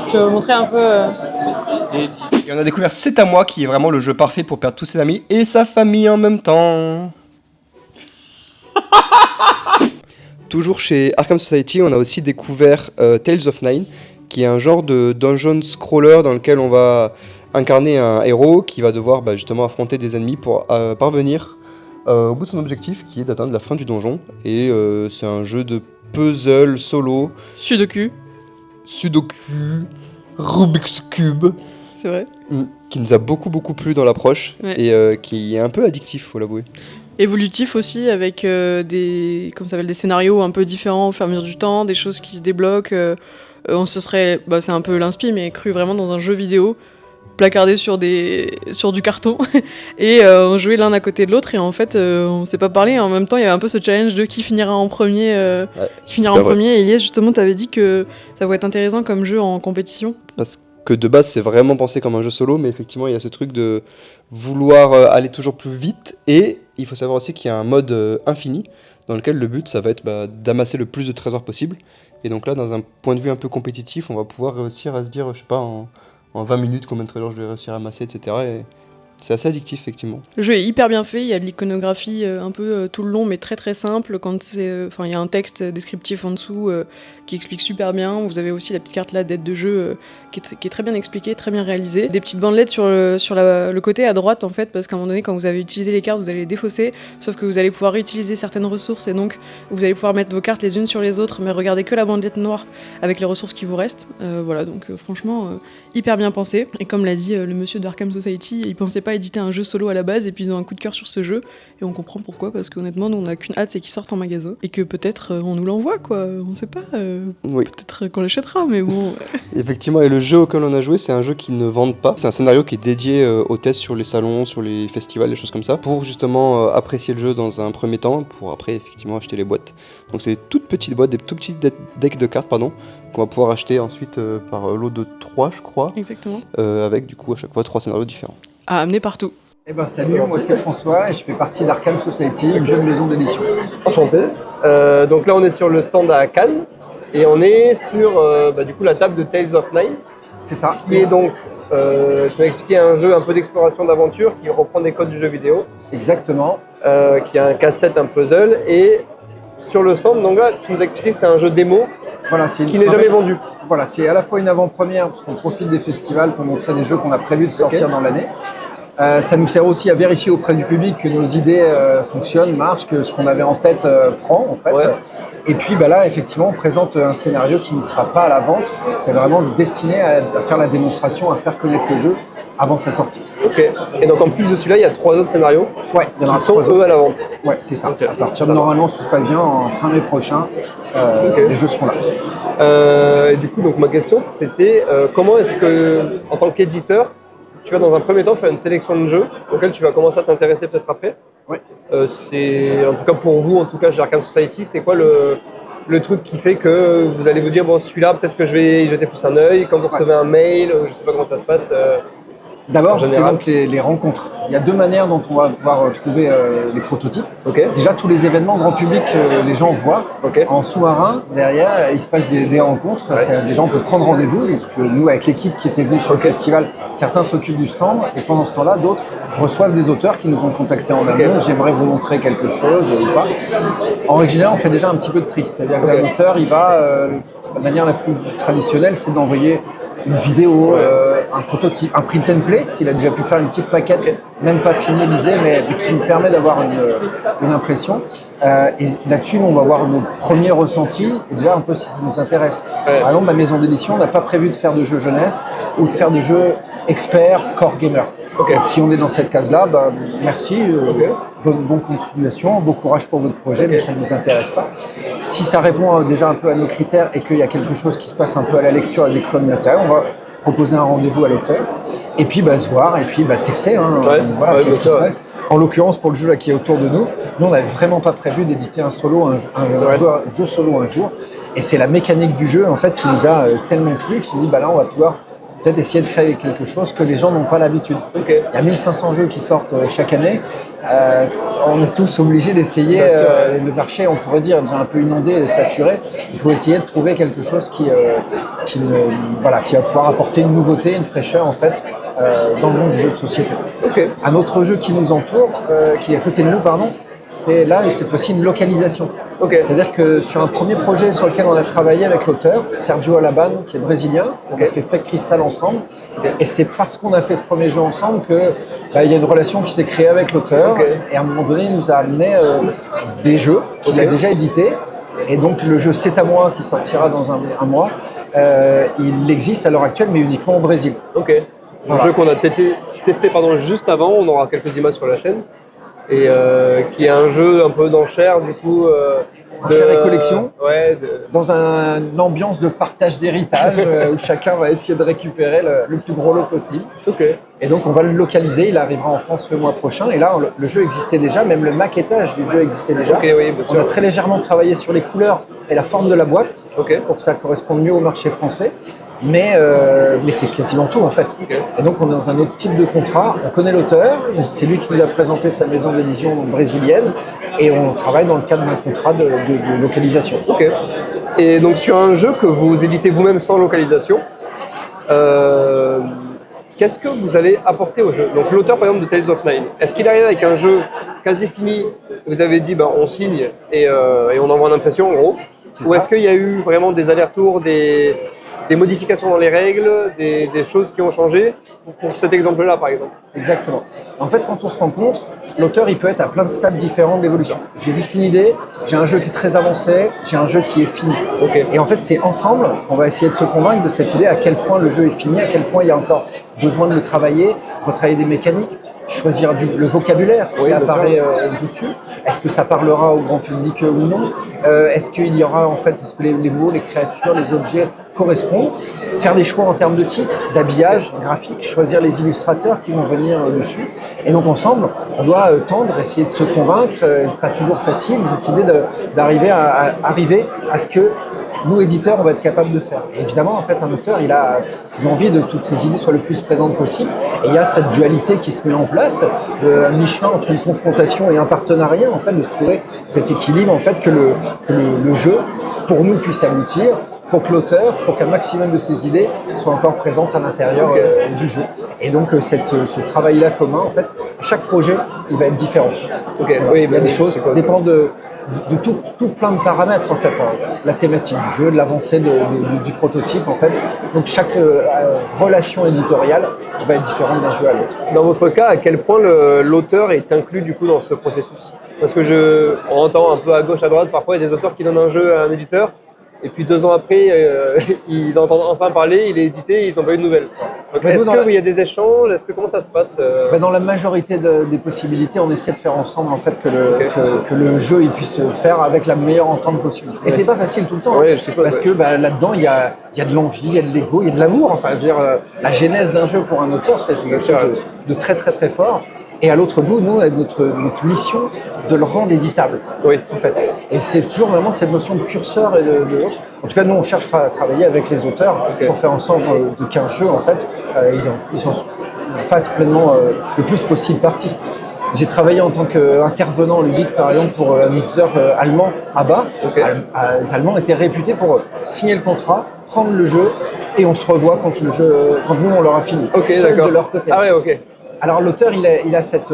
Je vais vous montrer un peu. Et on a découvert C'est à moi, qui est vraiment le jeu parfait pour perdre tous ses amis et sa famille en même temps. Toujours chez Arkham Society, on a aussi découvert Tales of Nine, qui est un genre de dungeon scroller dans lequel on va incarner un héros qui va devoir justement affronter des ennemis pour parvenir au bout de son objectif, qui est d'atteindre la fin du donjon. Et c'est un jeu de puzzle solo. Sudoku, Rubik's Cube. C'est vrai. Qui nous a beaucoup plu dans l'approche et qui est un peu addictif, faut l'avouer. Évolutif aussi, avec des scénarios un peu différents au fur et à mesure du temps, des choses qui se débloquent. On se serait, c'est un peu l'inspi, mais cru vraiment dans un jeu vidéo, placardé sur du carton, et on jouait l'un à côté de l'autre, et en fait, on s'est pas parlé. En même temps, il y avait un peu ce challenge de qui finira en premier. Et Elias, justement, t'avais dit que ça pourrait être intéressant comme jeu en compétition. Parce que de base, c'est vraiment pensé comme un jeu solo, mais effectivement, il y a ce truc de vouloir aller toujours plus vite, et il faut savoir aussi qu'il y a un mode infini, dans lequel le but, ça va être d'amasser le plus de trésors possible. Et donc là, dans un point de vue un peu compétitif, on va pouvoir réussir à se dire, je sais pas, en 20 minutes, combien de trésors je vais réussir à amasser, etc. Et c'est assez addictif, effectivement. Le jeu est hyper bien fait, il y a de l'iconographie un peu tout le long, mais très très simple. Il y a un texte descriptif en dessous qui explique super bien. Vous avez aussi la petite carte là d'aide de jeu qui est très bien expliquée, très bien réalisée. Des petites bandelettes sur le côté à droite, en fait, parce qu'à un moment donné, quand vous avez utilisé les cartes, vous allez les défausser, sauf que vous allez pouvoir réutiliser certaines ressources, et donc vous allez pouvoir mettre vos cartes les unes sur les autres, mais regardez que la bandelette noire avec les ressources qui vous restent. Voilà, donc franchement, hyper bien pensé. Et comme l'a dit le monsieur de Arkham Society, il pensait pas éditer un jeu solo à la base, et puis ils ont un coup de cœur sur ce jeu, et on comprend pourquoi, parce qu'honnêtement, nous on a qu'une hâte, c'est qu'il sorte en magasin, et que peut-être on nous l'envoie, quoi, on sait pas, oui. Peut-être qu'on l'achètera, mais bon. Effectivement, et le jeu auquel on a joué, c'est un jeu qu'ils ne vendent pas, c'est un scénario qui est dédié aux tests sur les salons, sur les festivals, des choses comme ça, pour justement apprécier le jeu dans un premier temps, pour après effectivement acheter les boîtes. Donc c'est des toutes petites boîtes, des tout petits decks de cartes, pardon, qu'on va pouvoir acheter ensuite par lot de 3, je crois. Exactement. Avec du coup à chaque fois 3 scénarios différents. À amener partout. Salut, moi c'est François et je fais partie d'Arkham Society, une jeune maison d'édition. Enchanté. Donc là on est sur le stand à Cannes et on est sur du coup la table de Tales of Nine. C'est ça. Qui est donc, tu m'as expliqué, un jeu un peu d'exploration d'aventure qui reprend des codes du jeu vidéo. Exactement. Qui a un casse-tête, un puzzle, et sur le stand, donc là tu nous as expliqué que c'est un jeu démo Voilà, c'est qui n'est jamais vendu. Voilà, c'est à la fois une avant-première, parce qu'on profite des festivals pour montrer des jeux qu'on a prévu de sortir dans l'année. Ça nous sert aussi à vérifier auprès du public que nos idées fonctionnent, marchent, que ce qu'on avait en tête prend en fait. Et puis là, effectivement, on présente un scénario qui ne sera pas à la vente. C'est vraiment destiné à faire la démonstration, à faire connaître le jeu avant sa sortie. Ok. Et donc en plus de celui-là, il y a 3 autres scénarios il y en aura qui sont 3 autres. eux à la vente. Ouais, c'est ça. À partir de normalement, si tout se passe bien, en fin mai prochain, les jeux seront là. Et du coup, donc ma question c'était comment est-ce que, en tant qu'éditeur, tu vas dans un premier temps faire une sélection de jeux auxquels tu vas commencer à t'intéresser peut-être après. C'est en tout cas pour vous, en tout cas chez Arkham Society, c'est quoi le truc qui fait que vous allez vous dire bon celui-là peut-être que je vais y jeter plus un œil quand vous recevez un mail, je sais pas comment ça se passe. D'abord, c'est donc les rencontres. Il y a 2 manières dont on va pouvoir trouver les prototypes. Déjà, tous les événements grand public, les gens voient. En sous-marin, derrière, il se passe des rencontres. C'est-à-dire, les gens peuvent prendre rendez-vous. Donc, nous, avec l'équipe qui était venue sur le festival, certains s'occupent du stand. Et pendant ce temps-là, d'autres reçoivent des auteurs qui nous ont contactés en amont. J'aimerais vous montrer quelque chose ou pas. En règle générale, on fait déjà un petit peu de tri. C'est-à-dire que l'auteur, il va... la manière la plus traditionnelle, c'est d'envoyer une vidéo, un prototype, un print and play, s'il a déjà pu faire une petite maquette, même pas finalisée, mais qui nous permet d'avoir une impression. Et là-dessus, on va voir nos premiers ressentis et déjà un peu si ça nous intéresse. Par exemple, ma maison d'édition n'a pas prévu de faire de jeux jeunesse ou de faire de jeux experts core gamer. Donc, si on est dans cette case-là, merci, bonne continuation, bon courage pour votre projet, mais ça ne nous intéresse pas. Si ça répond déjà un peu à nos critères et qu'il y a quelque chose qui se passe un peu à la lecture et des clones matériels, on va proposer un rendez-vous à l'auteur et puis se voir et puis tester. Voilà, qu'est-ce qui se passe. En l'occurrence, pour le jeu là, qui est autour de nous, on n'avait vraiment pas prévu d'éditer un jeu solo un jour. Et c'est la mécanique du jeu en fait qui nous a tellement plu qu'il nous dit là on va pouvoir peut-être essayer de créer quelque chose que les gens n'ont pas l'habitude. Il y a 1500 jeux qui sortent chaque année. On est tous obligés d'essayer. Le marché, on pourrait dire, est un peu inondé et saturé. Il faut essayer de trouver quelque chose qui va pouvoir apporter une nouveauté, une fraîcheur en fait, dans le monde du jeu de société. Un autre jeu qui nous entoure, qui est à côté de nous, c'est là, cette fois-ci, une localisation. C'est-à-dire que sur un premier projet sur lequel on a travaillé avec l'auteur, Sergio Alaban, qui est brésilien, on a fait Fake Crystal ensemble. Et c'est parce qu'on a fait ce premier jeu ensemble qu'il y a une relation qui s'est créée avec l'auteur. Et à un moment donné, il nous a amené des jeux qu'il a déjà édités. Et donc le jeu C'est à moi, qui sortira dans un mois, il existe à l'heure actuelle, mais uniquement au Brésil. Un jeu qu'on a testé juste avant, on aura quelques images sur la chaîne. Et qui est un jeu un peu d'enchère du coup enchère et collection dans une ambiance de partage d'héritage où chacun va essayer de récupérer le plus gros lot possible. Et donc on va le localiser, il arrivera en France le mois prochain et là le jeu existait déjà, même le maquettage du jeu existait déjà. On a très légèrement travaillé sur les couleurs et la forme de la boîte pour que ça corresponde mieux au marché français. Mais c'est quasiment tout en fait. Et donc on est dans un autre type de contrat, on connaît l'auteur, c'est lui qui nous a présenté sa maison d'édition brésilienne et on travaille dans le cadre d'un contrat de localisation. Et donc sur un jeu que vous éditez vous-même sans localisation, qu'est-ce que vous allez apporter au jeu? Donc l'auteur par exemple de Tales of Nine, est-ce qu'il arrive avec un jeu quasi fini, vous avez dit on signe et on envoie une impression en gros, ou est-ce qu'il y a eu vraiment des allers-retours, des modifications dans les règles, des choses qui ont changé pour cet exemple-là, par exemple? Exactement. En fait, quand on se rencontre, l'auteur, il peut être à plein de stades différents de l'évolution. J'ai juste une idée, j'ai un jeu qui est très avancé, j'ai un jeu qui est fini. Et en fait, c'est ensemble qu'on va essayer de se convaincre de cette idée, à quel point le jeu est fini, à quel point il y a encore besoin de le travailler, retravailler des mécaniques, choisir le vocabulaire qui apparaît dessus. Est-ce que ça parlera au grand public ou non? Est-ce qu'il y aura en fait, est-ce que les mots, les créatures, les objets correspondent? Faire des choix en termes de titres, d'habillage graphique, choisir les illustrateurs qui vont venir dessus. Et donc ensemble, on doit tendre, essayer de se convaincre, pas toujours facile, cette idée d'arriver à ce que nous, éditeurs, on va être capable de faire. Et évidemment, en fait, un auteur, il a ses envies de toutes ses idées soient le plus présentes possible. Et il y a cette dualité qui se met en place, un mi-chemin entre une confrontation et un partenariat, en fait, de se trouver cet équilibre, en fait, que le jeu, pour nous, puisse aboutir, pour que l'auteur, pour qu'un maximum de ses idées soient encore présentes à l'intérieur du jeu. Et donc, ce travail-là commun, en fait, chaque projet, il va être différent. Il y a des choses qui dépendent de tout plein de paramètres en fait, la thématique du jeu, de l'avancée du prototype en fait. Donc chaque relation éditoriale va être différente d'un jeu à l'autre. Dans votre cas, à quel point l'auteur est inclus du coup dans ce processus? Parce que on entend un peu à gauche, à droite, parfois il y a des auteurs qui donnent un jeu à un éditeur, et puis 2 ans après, ils entendent enfin parler, il est édité, ils n'ont pas eu de nouvelles. Est-ce qu'il y a des échanges? Comment ça se passe? Dans la majorité des possibilités, on essaie de faire ensemble en fait que le jeu il puisse se faire avec la meilleure entente possible. Et c'est pas facile tout le temps, parce que là-dedans il y a de l'envie, il y a de l'ego, il y a de l'amour. Enfin, je veux dire, la genèse d'un jeu pour un auteur, c'est quelque chose de très très très fort. Et à l'autre bout, nous, notre mission de le rendre éditable. En fait. Et c'est toujours vraiment cette notion de curseur et de l'autre. En tout cas, nous, on cherche à travailler avec les auteurs pour faire en sorte qu'un jeu, en fait, ils fassent pleinement le plus possible partie. J'ai travaillé en tant qu'intervenant ludique, par exemple, pour un éditeur allemand, ABBA. Les Allemands étaient réputés pour signer le contrat, prendre le jeu, et on se revoit quand nous, on l'aura fini. Seul de leur côté. Ah ouais, ok. Alors l'auteur, il a cette...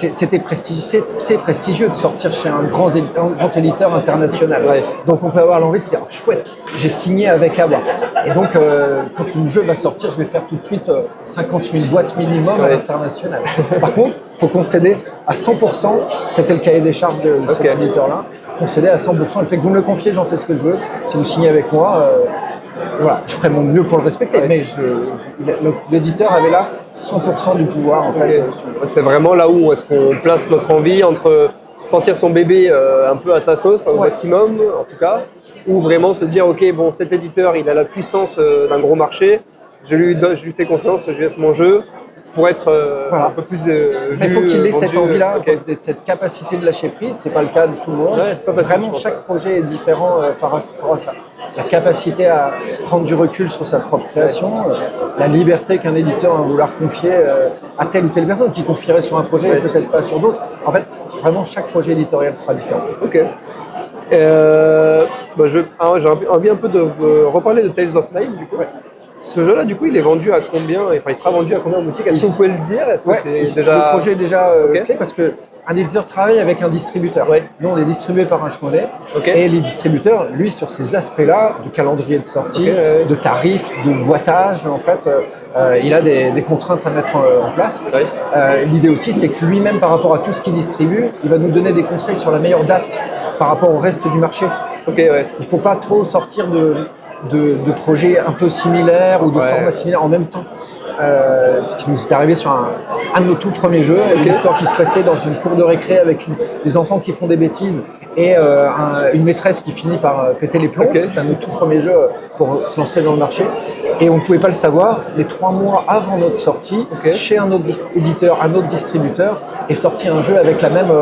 c'est prestigieux de sortir chez un grand éditeur international. Donc on peut avoir l'envie de se dire « chouette, j'ai signé avec ABBA ». Et donc quand un jeu va sortir, je vais faire tout de suite 50 000 boîtes minimum à l'international. Par contre, il faut concéder à 100%, c'était le cahier des charges de cet éditeur-là, concéder à 100%, le fait que vous me le confiez, j'en fais ce que je veux, si vous signez avec moi... voilà, je ferai mon mieux pour le respecter, mais l'éditeur avait là 100% du pouvoir en fait. C'est vraiment là où est-ce qu'on place notre envie entre sortir son bébé un peu à sa sauce au maximum en tout cas, ou vraiment se dire ok bon cet éditeur il a la puissance d'un gros marché, je lui fais confiance, je lui laisse mon jeu pour être un peu plus mais il faut qu'il ait cette envie-là, cette capacité de lâcher prise, c'est pas le cas de tout le monde. C'est pas facile, vraiment chaque projet est différent par rapport à ça. La capacité à prendre du recul sur sa propre création, la liberté qu'un éditeur va vouloir confier à telle ou telle personne qui confierait sur un projet et peut-être pas sur d'autres. En fait, vraiment chaque projet éditorial sera différent. Ok. J'ai envie un peu de reparler de Tales of Nine du coup. Ce jeu-là, du coup, il est vendu à combien? Enfin, il sera vendu à combien en boutique? Est-ce que vous pouvez le dire? Est-ce que c'est déjà... Le projet est déjà clé parce que un éditeur travaille avec un distributeur. Nous, on est distribué par Asmodée. Et les distributeurs, lui, sur ces aspects-là, du calendrier de sortie, de tarifs, de boitage, en fait, il a des contraintes à mettre en place. L'idée aussi, c'est que lui-même, par rapport à tout ce qu'il distribue, il va nous donner des conseils sur la meilleure date par rapport au reste du marché. Il ne faut pas trop sortir de projets un peu similaires ou de formats similaires en même temps. Ce qui nous est arrivé sur un de nos tout premiers jeux, une histoire qui se passait dans une cour de récré avec des enfants qui font des bêtises et une maîtresse qui finit par péter les plombs. C'est un de nos tout premiers jeux pour se lancer dans le marché. Et on ne pouvait pas le savoir, les 3 mois avant notre sortie, chez un autre éditeur, un autre distributeur, est sorti un jeu avec la même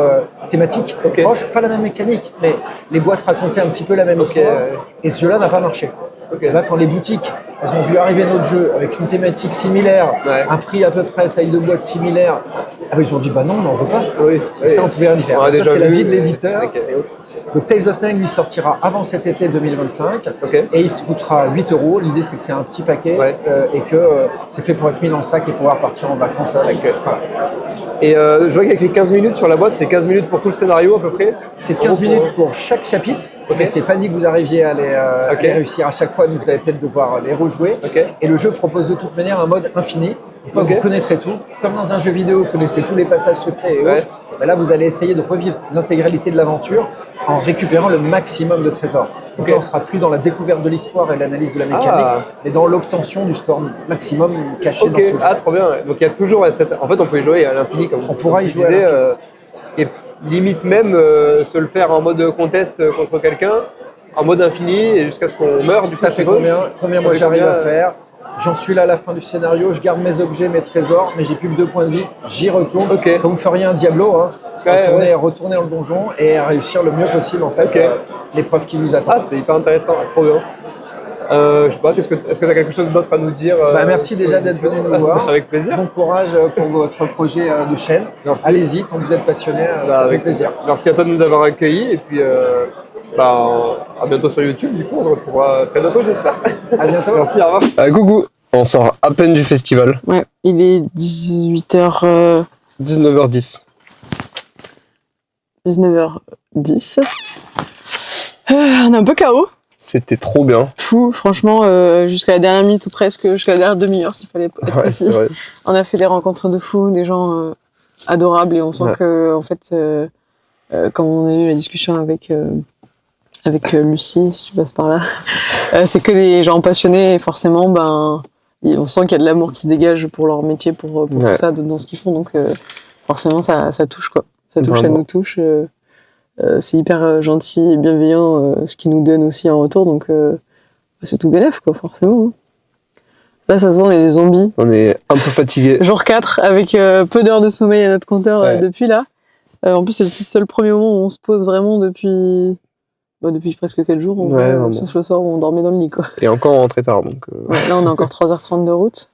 thématique proche, pas la même mécanique, mais les boîtes racontaient un petit peu la même histoire. Et ce jeu-là n'a pas marché. Et là, quand les boutiques elles ont vu arriver notre jeu avec une thématique similaire, un prix à peu près, taille de boîte similaire, ils ont dit bah non, on n'en veut pas. Et ça, on pouvait rien y faire. Ça, c'est la vie de l'éditeur. Donc Tales of Nine lui sortira avant cet été 2025 et il se coûtera 8 €. L'idée c'est que c'est un petit paquet et que c'est fait pour être mis dans le sac et pouvoir partir en vacances avec. Et je vois qu'il y a écrit 15 minutes sur la boîte, c'est 15 minutes pour tout le scénario à peu près? C'est 15 minutes pour chaque chapitre, mais c'est pas dit que vous arriviez à les réussir à chaque fois, donc vous allez peut-être devoir les rejouer. Et le jeu propose de toute manière un mode infini. Une fois que vous connaîtrez tout, comme dans un jeu vidéo, vous connaissez tous les passages secrets et autres, là vous allez essayer de revivre l'intégralité de l'aventure en récupérant le maximum de trésors. Donc là, on ne sera plus dans la découverte de l'histoire et l'analyse de la mécanique, mais dans l'obtention du score maximum caché dans ce jeu. Ah, trop bien. Donc il y a toujours cette... En fait, on peut y jouer à l'infini, comme on pourra y jouer et limite même se le faire en mode contest contre quelqu'un, en mode infini, et jusqu'à ce qu'on meure. Du coup, ça fait combien moi j'arrive à faire? J'en suis là à la fin du scénario, je garde mes objets, mes trésors, mais j'ai plus que 2 points de vie, j'y retourne. Comme vous feriez un Diablo, retourner dans le donjon et à réussir le mieux possible en fait l'épreuve qui vous attend. Ah, c'est hyper intéressant, trop bien. Je sais pas, est-ce que tu as quelque chose d'autre à nous dire? Merci déjà d'être venu nous voir. Avec plaisir. Bon courage pour votre projet de chaîne. Allez-y, tant que vous êtes passionné, ça fait plaisir. Merci à toi de nous avoir accueillis et puis à bientôt sur YouTube. Du coup, on se retrouvera très bientôt, j'espère. À bientôt. Merci, au revoir. Coucou, on sort à peine du festival. Ouais, il est 18h... 19h10. 19h10. 10. On est un peu KO. C'était trop bien. Fou, franchement, jusqu'à la dernière minute ou presque, jusqu'à la dernière demi-heure s'il fallait être précis. C'est vrai. On a fait des rencontres de fous, des gens adorables et on sent que, en fait, quand on a eu la discussion avec Lucie, si tu passes par là, c'est que des gens passionnés et forcément, on sent qu'il y a de l'amour qui se dégage pour leur métier, pour tout ça, dans ce qu'ils font. Donc, forcément, ça touche, quoi. Ça touche, ça nous touche. C'est hyper gentil et bienveillant ce qu'ils nous donnent aussi en retour, donc c'est tout bénef, quoi, forcément. Là, ça se voit, on est des zombies. On est un peu fatigués. Jour 4, avec peu d'heures de sommeil à notre compteur depuis là. En plus, c'est le seul premier moment où on se pose vraiment depuis presque 4 jours, sauf le soir où on dormait dans le lit, quoi. Et encore on rentrait tard, donc... Là, on a encore 3h30 de route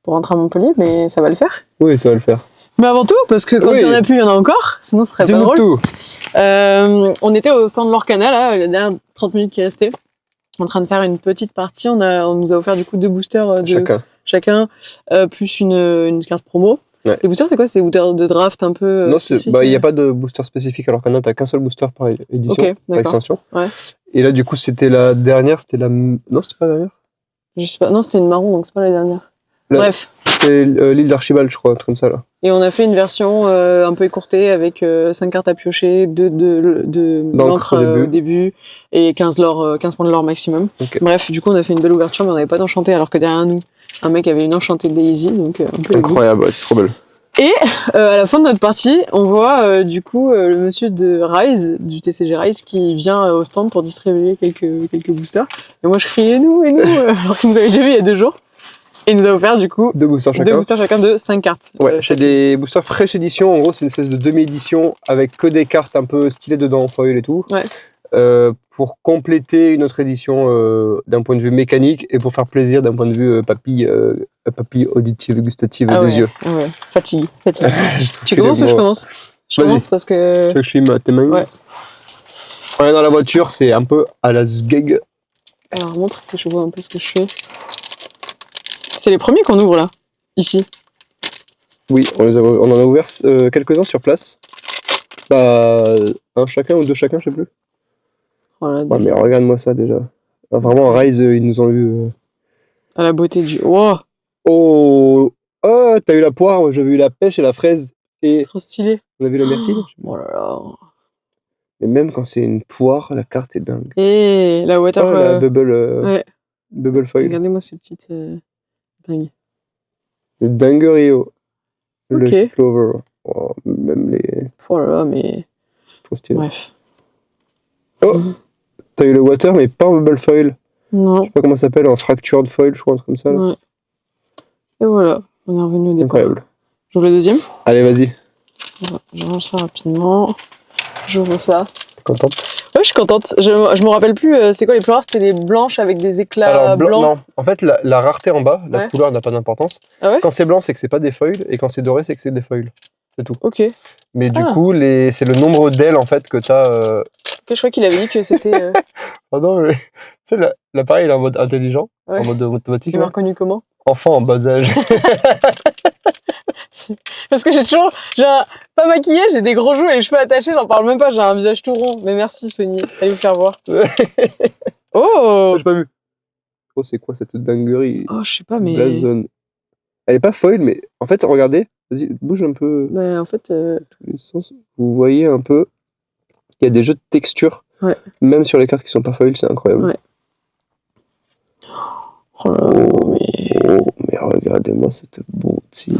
pour rentrer à Montpellier, mais ça va le faire. Oui, ça va le faire. Mais avant tout, parce que quand il y en a plus, il y en a encore, sinon ce serait pas drôle. On était au stand Lorcana, là, les dernières 30 minutes qui restaient, en train de faire une petite partie. On nous a offert du coup 2 boosters chacun plus une carte promo. Ouais. Les boosters, c'est quoi? C'est des boosters de draft un peu non, il n'y a pas de booster spécifique, alors qu'un t'as qu'un seul booster par édition, par extension. Ouais. Et là, du coup, c'était la dernière, non, c'était pas la dernière? Je sais pas, non, c'était une marron, donc c'est pas la dernière. Bref. C'était l'île d'Archibald, je crois, un truc comme ça, là. Et on a fait une version un peu écourtée avec 5 cartes à piocher, 2 d'encre au début et 15 points de lore maximum. Okay. Bref, du coup, on a fait une belle ouverture, mais on n'avait pas d'enchanté, alors que derrière nous, un mec avait une enchantée Daisy, donc un peu incroyable, ouais, trop belle. Et à la fin de notre partie, on voit du coup le monsieur de Rise, du TCG Rise, qui vient au stand pour distribuer quelques boosters. Et moi, je criais nous, alors qu'il nous avait déjà vu il y a 2 jours. Et il nous a offert du coup 2 boosters chacun de 5 cartes. Ouais, c'est des boosters fraîche édition. En gros, c'est une espèce de demi-édition avec que des cartes un peu stylées dedans en foil et tout. Ouais. Pour compléter une autre édition d'un point de vue mécanique et pour faire plaisir d'un point de vue papille auditive, gustative des yeux. Ouais, fatigue. Tu commences ou je commence? Je commence parce que... Tu veux que je filme tes mains? Ouais. On est dans la voiture, c'est un peu à la sgeg. Alors montre que je vois un peu ce que je fais. C'est les premiers qu'on ouvre là, ici. Oui, on en a ouvert quelques-uns sur place. Un chacun ou 2 chacun, je sais plus. Voilà, ouais, mais regarde-moi ça déjà. Vraiment, Rise, ils nous ont eu... À la beauté du... Wow. Oh, t'as eu la poire, moi j'avais eu la pêche et la fraise. C'est trop stylé. On a vu le myrtille. Oh là là. Mais même quand c'est une poire, la carte est dingue. Et la water... la bubble, bubble foil. Regardez-moi ces petites... dingues. Le dinguerio. Le clover. Oh, même les... Oh là là, mais... Trop stylé. Bref. Oh, t'as eu le water, mais pas en bubble foil. Non. Je sais pas comment ça s'appelle, en fractured foil, je crois, un truc comme ça. Là. Ouais. Et voilà, on est revenu au départ. Incroyable. J'ouvre le deuxième? Allez, vas-y. Je range ça rapidement. J'ouvre ça. T'es contente? Ouais, je suis contente. Je me rappelle plus, c'est quoi les plus rares? C'était les blanches avec des éclats blancs? Non, en fait, la rareté en bas, la couleur n'a pas d'importance. Ah ouais? Quand c'est blanc, c'est que c'est pas des foils, et quand c'est doré, c'est que c'est des foils. C'est tout. Ok. Mais du coup, c'est le nombre d'ailes en fait que t'as. Je crois qu'il avait dit que c'était. Oh non, mais tu sais, l'appareil il est en mode intelligent, en mode automatique. Il m'a reconnu comment? Enfant en bas âge. Parce que j'ai toujours, pas maquillée, j'ai des gros joues et les cheveux attachés, j'en parle même pas, j'ai un visage tout rond. Mais merci Sony, allez vous faire voir. Oh! J'ai pas vu. Oh, c'est quoi cette dinguerie? Oh, je sais pas, mais. Blazon. Elle est pas foil, mais en fait, regardez, vas-y, bouge un peu. Mais en fait. Tous les sens. Vous voyez un peu, il y a des jeux de texture. Ouais. Même sur les cartes qui sont pas foil, c'est incroyable. Ouais. Oh là là, mais regardez-moi cette beauté.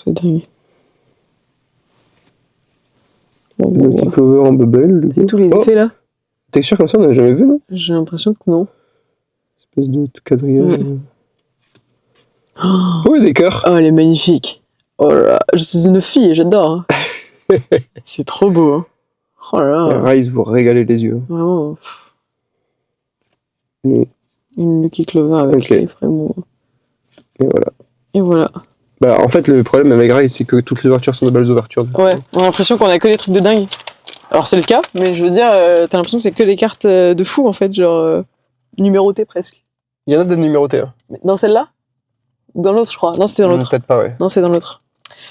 C'est dingue. Le petit clover en bubble. Et tous les effets là? Texture comme ça, on n'avait jamais vu, non? J'ai l'impression que non. Espèce de quadrillage. Oh, des cœurs. Oh, elle est magnifique. Oh là là, je suis une fille, j'adore. Hein. C'est trop beau. Hein. Oh là là. Rise, vous régalez les yeux. Vraiment. Une Lucky Clover avec les vraiment. Et voilà. Bah, en fait, le problème avec Rise, c'est que toutes les ouvertures sont de belles ouvertures. Ouais, on a l'impression qu'on a que des trucs de dingue. Alors, c'est le cas, mais je veux dire, t'as l'impression que c'est que des cartes de fou, en fait, genre numérotées presque. Il y en a des numérotées. Hein. Dans celle-là? Dans l'autre, je crois. Non, c'était dans l'autre. Peut-être pas, ouais. Non, c'est dans l'autre.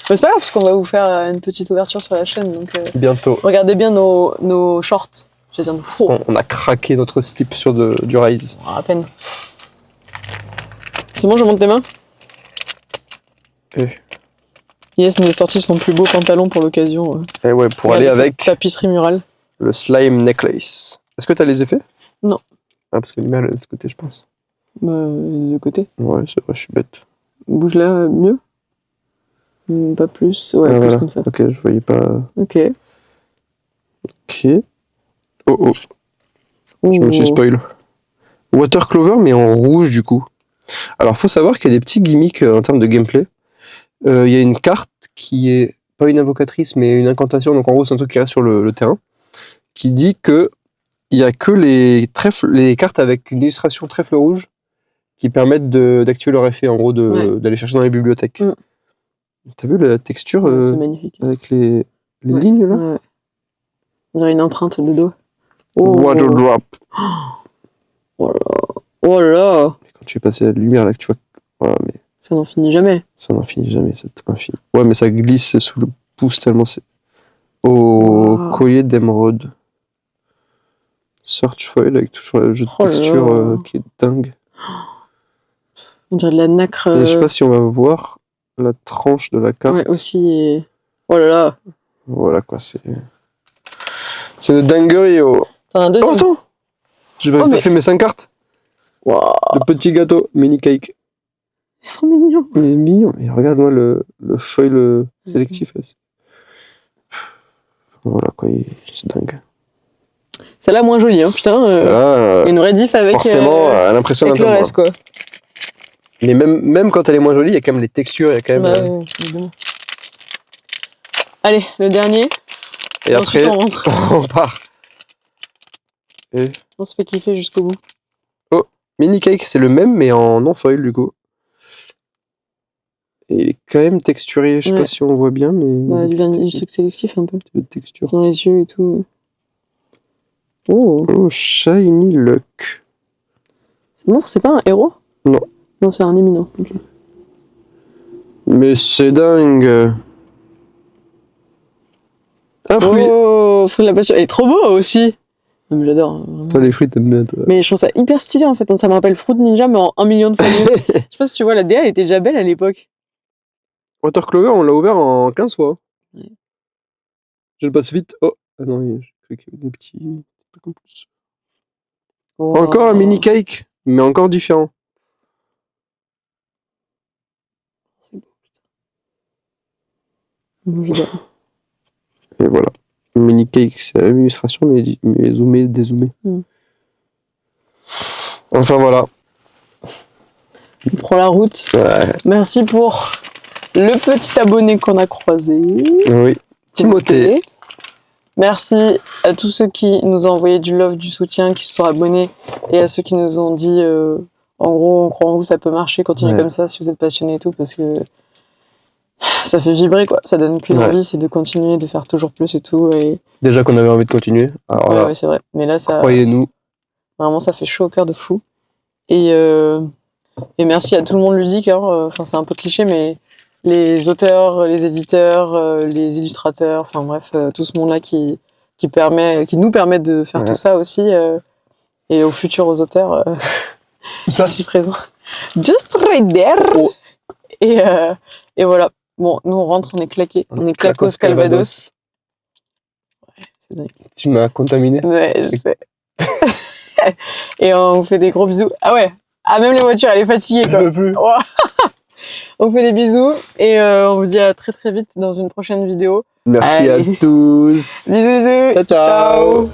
Mais c'est pas grave, parce qu'on va vous faire une petite ouverture sur la chaîne. Donc, Bientôt. regardez bien nos shorts. Je veux dire, nos faux. On a craqué notre slip sur du Rise. À peine. C'est bon, je monte les mains. Yes nous a sorti son plus beau pantalon pour l'occasion. Et ouais, pour aller avec tapisserie murale. Le slime necklace. Est-ce que t'as les effets? Non. Ah, parce que lumière de l'autre côté, je pense. De côté. Ouais, c'est vrai, je suis bête. Bouge là, mieux. Pas plus. Ouais, plus voilà. comme ça. Ok, je voyais pas. Ok. Ok. Oh. Je me suis spoil. Water Clover, mais en rouge du coup. Alors, faut savoir qu'il y a des petits gimmicks en termes de gameplay. Il y a une carte qui est pas une invocatrice, mais une incantation. Donc, en gros, c'est un truc qui reste sur le terrain. Qui dit que il y a que les cartes avec une illustration trèfle rouge qui permettent d'activer leur effet, en gros, d'aller chercher dans les bibliothèques. T'as vu la texture c'est magnifique. avec les lignes là? Ouais. On dirait une empreinte de dos. Water drop. Oh là. Oh là. Quand tu fais passer la lumière là, que tu vois. Voilà, mais ça n'en finit jamais. Ça n'en finit jamais, c'est infini. Ouais, mais ça glisse sous le pouce tellement c'est. Oh, collier d'émeraude. Search foil avec toujours le jeu de texture qui est dingue. On dirait de la nacre. Et je sais pas si on va voir la tranche de la carte. Ouais, aussi. Oh là là. Voilà quoi, c'est. C'est le dinguerie, oh. T'en as un deuxième. Oh, attends. J'ai pas fait mes 5 cartes. Wow. Le petit gâteau, mini cake. Il est trop mignon. Il est mignon. Et regarde-moi le foil sélectif. Là. Voilà quoi, c'est dingue. Celle-là moins jolie, hein, putain. Une rediff avec. Forcément, elle impressionne un peu le reste, quoi. Mais même quand elle est moins jolie, il y a quand même les textures, il y a quand même. Allez, le dernier. Et après, on rentre. On part. Et... On se fait kiffer jusqu'au bout. Oh, mini cake, c'est le même, mais en non-foil du coup. Et il est quand même texturé, je sais pas si on voit bien, mais. Bah, du truc sélectif un peu. De texture. Dans les yeux et tout. Oh, Shiny Luck. C'est pas un héros? Non. Non, c'est un éminent. Okay. Mais c'est dingue. Un fruit. Oh, fruit de la passion. Il est trop beau aussi. Mais j'adore. Toi, les fruits, t'aimes bien, toi. Mais je trouve ça hyper stylé en fait. Ça me rappelle Fruit Ninja, mais en 1 million de fois mieux. Je sais pas si tu vois, la DA elle était déjà belle à l'époque. Water Clover, on l'a ouvert en 15 fois. Ouais. Je le passe vite. Oh, ah non, je fais que des petits trucs en plus. Oh. Encore un mini cake, mais encore différent. Et voilà. Mini cake, c'est la même illustration, mais zoomé, dézoomé. Enfin voilà. On prend la route. Ouais. Merci pour le petit abonné qu'on a croisé. Oui. Timothée. Merci à tous ceux qui nous ont envoyé du love, du soutien, qui se sont abonnés, et à ceux qui nous ont dit en gros, on croit en vous, ça peut marcher, continuez comme ça si vous êtes passionnés et tout, parce que ça fait vibrer quoi, ça donne qu'une envie, c'est de continuer, de faire toujours plus et tout. Et... Déjà qu'on avait envie de continuer. Alors ouais, c'est vrai, mais là ça. Croyez-nous. Vraiment, ça fait chaud au cœur de fou. Et merci à tout le monde ludique, enfin c'est un peu cliché, mais les auteurs, les éditeurs, les illustrateurs, enfin bref, tout ce monde-là qui nous permet de faire tout ça aussi, et aux futurs auteurs ici présents. Just right there. Oh. Et voilà. Bon, nous on rentre, on est claqués, on est claquos Calvados. Ouais, c'est dingue. Tu m'as contaminé. Ouais, je sais. Et on vous fait des gros bisous. Ah ouais. Ah, même les voitures, elle est fatiguée quoi. Je peux plus. Oh. On vous fait des bisous et on vous dit à très très vite dans une prochaine vidéo. Merci à tous. Bisous bisous. Ciao ciao.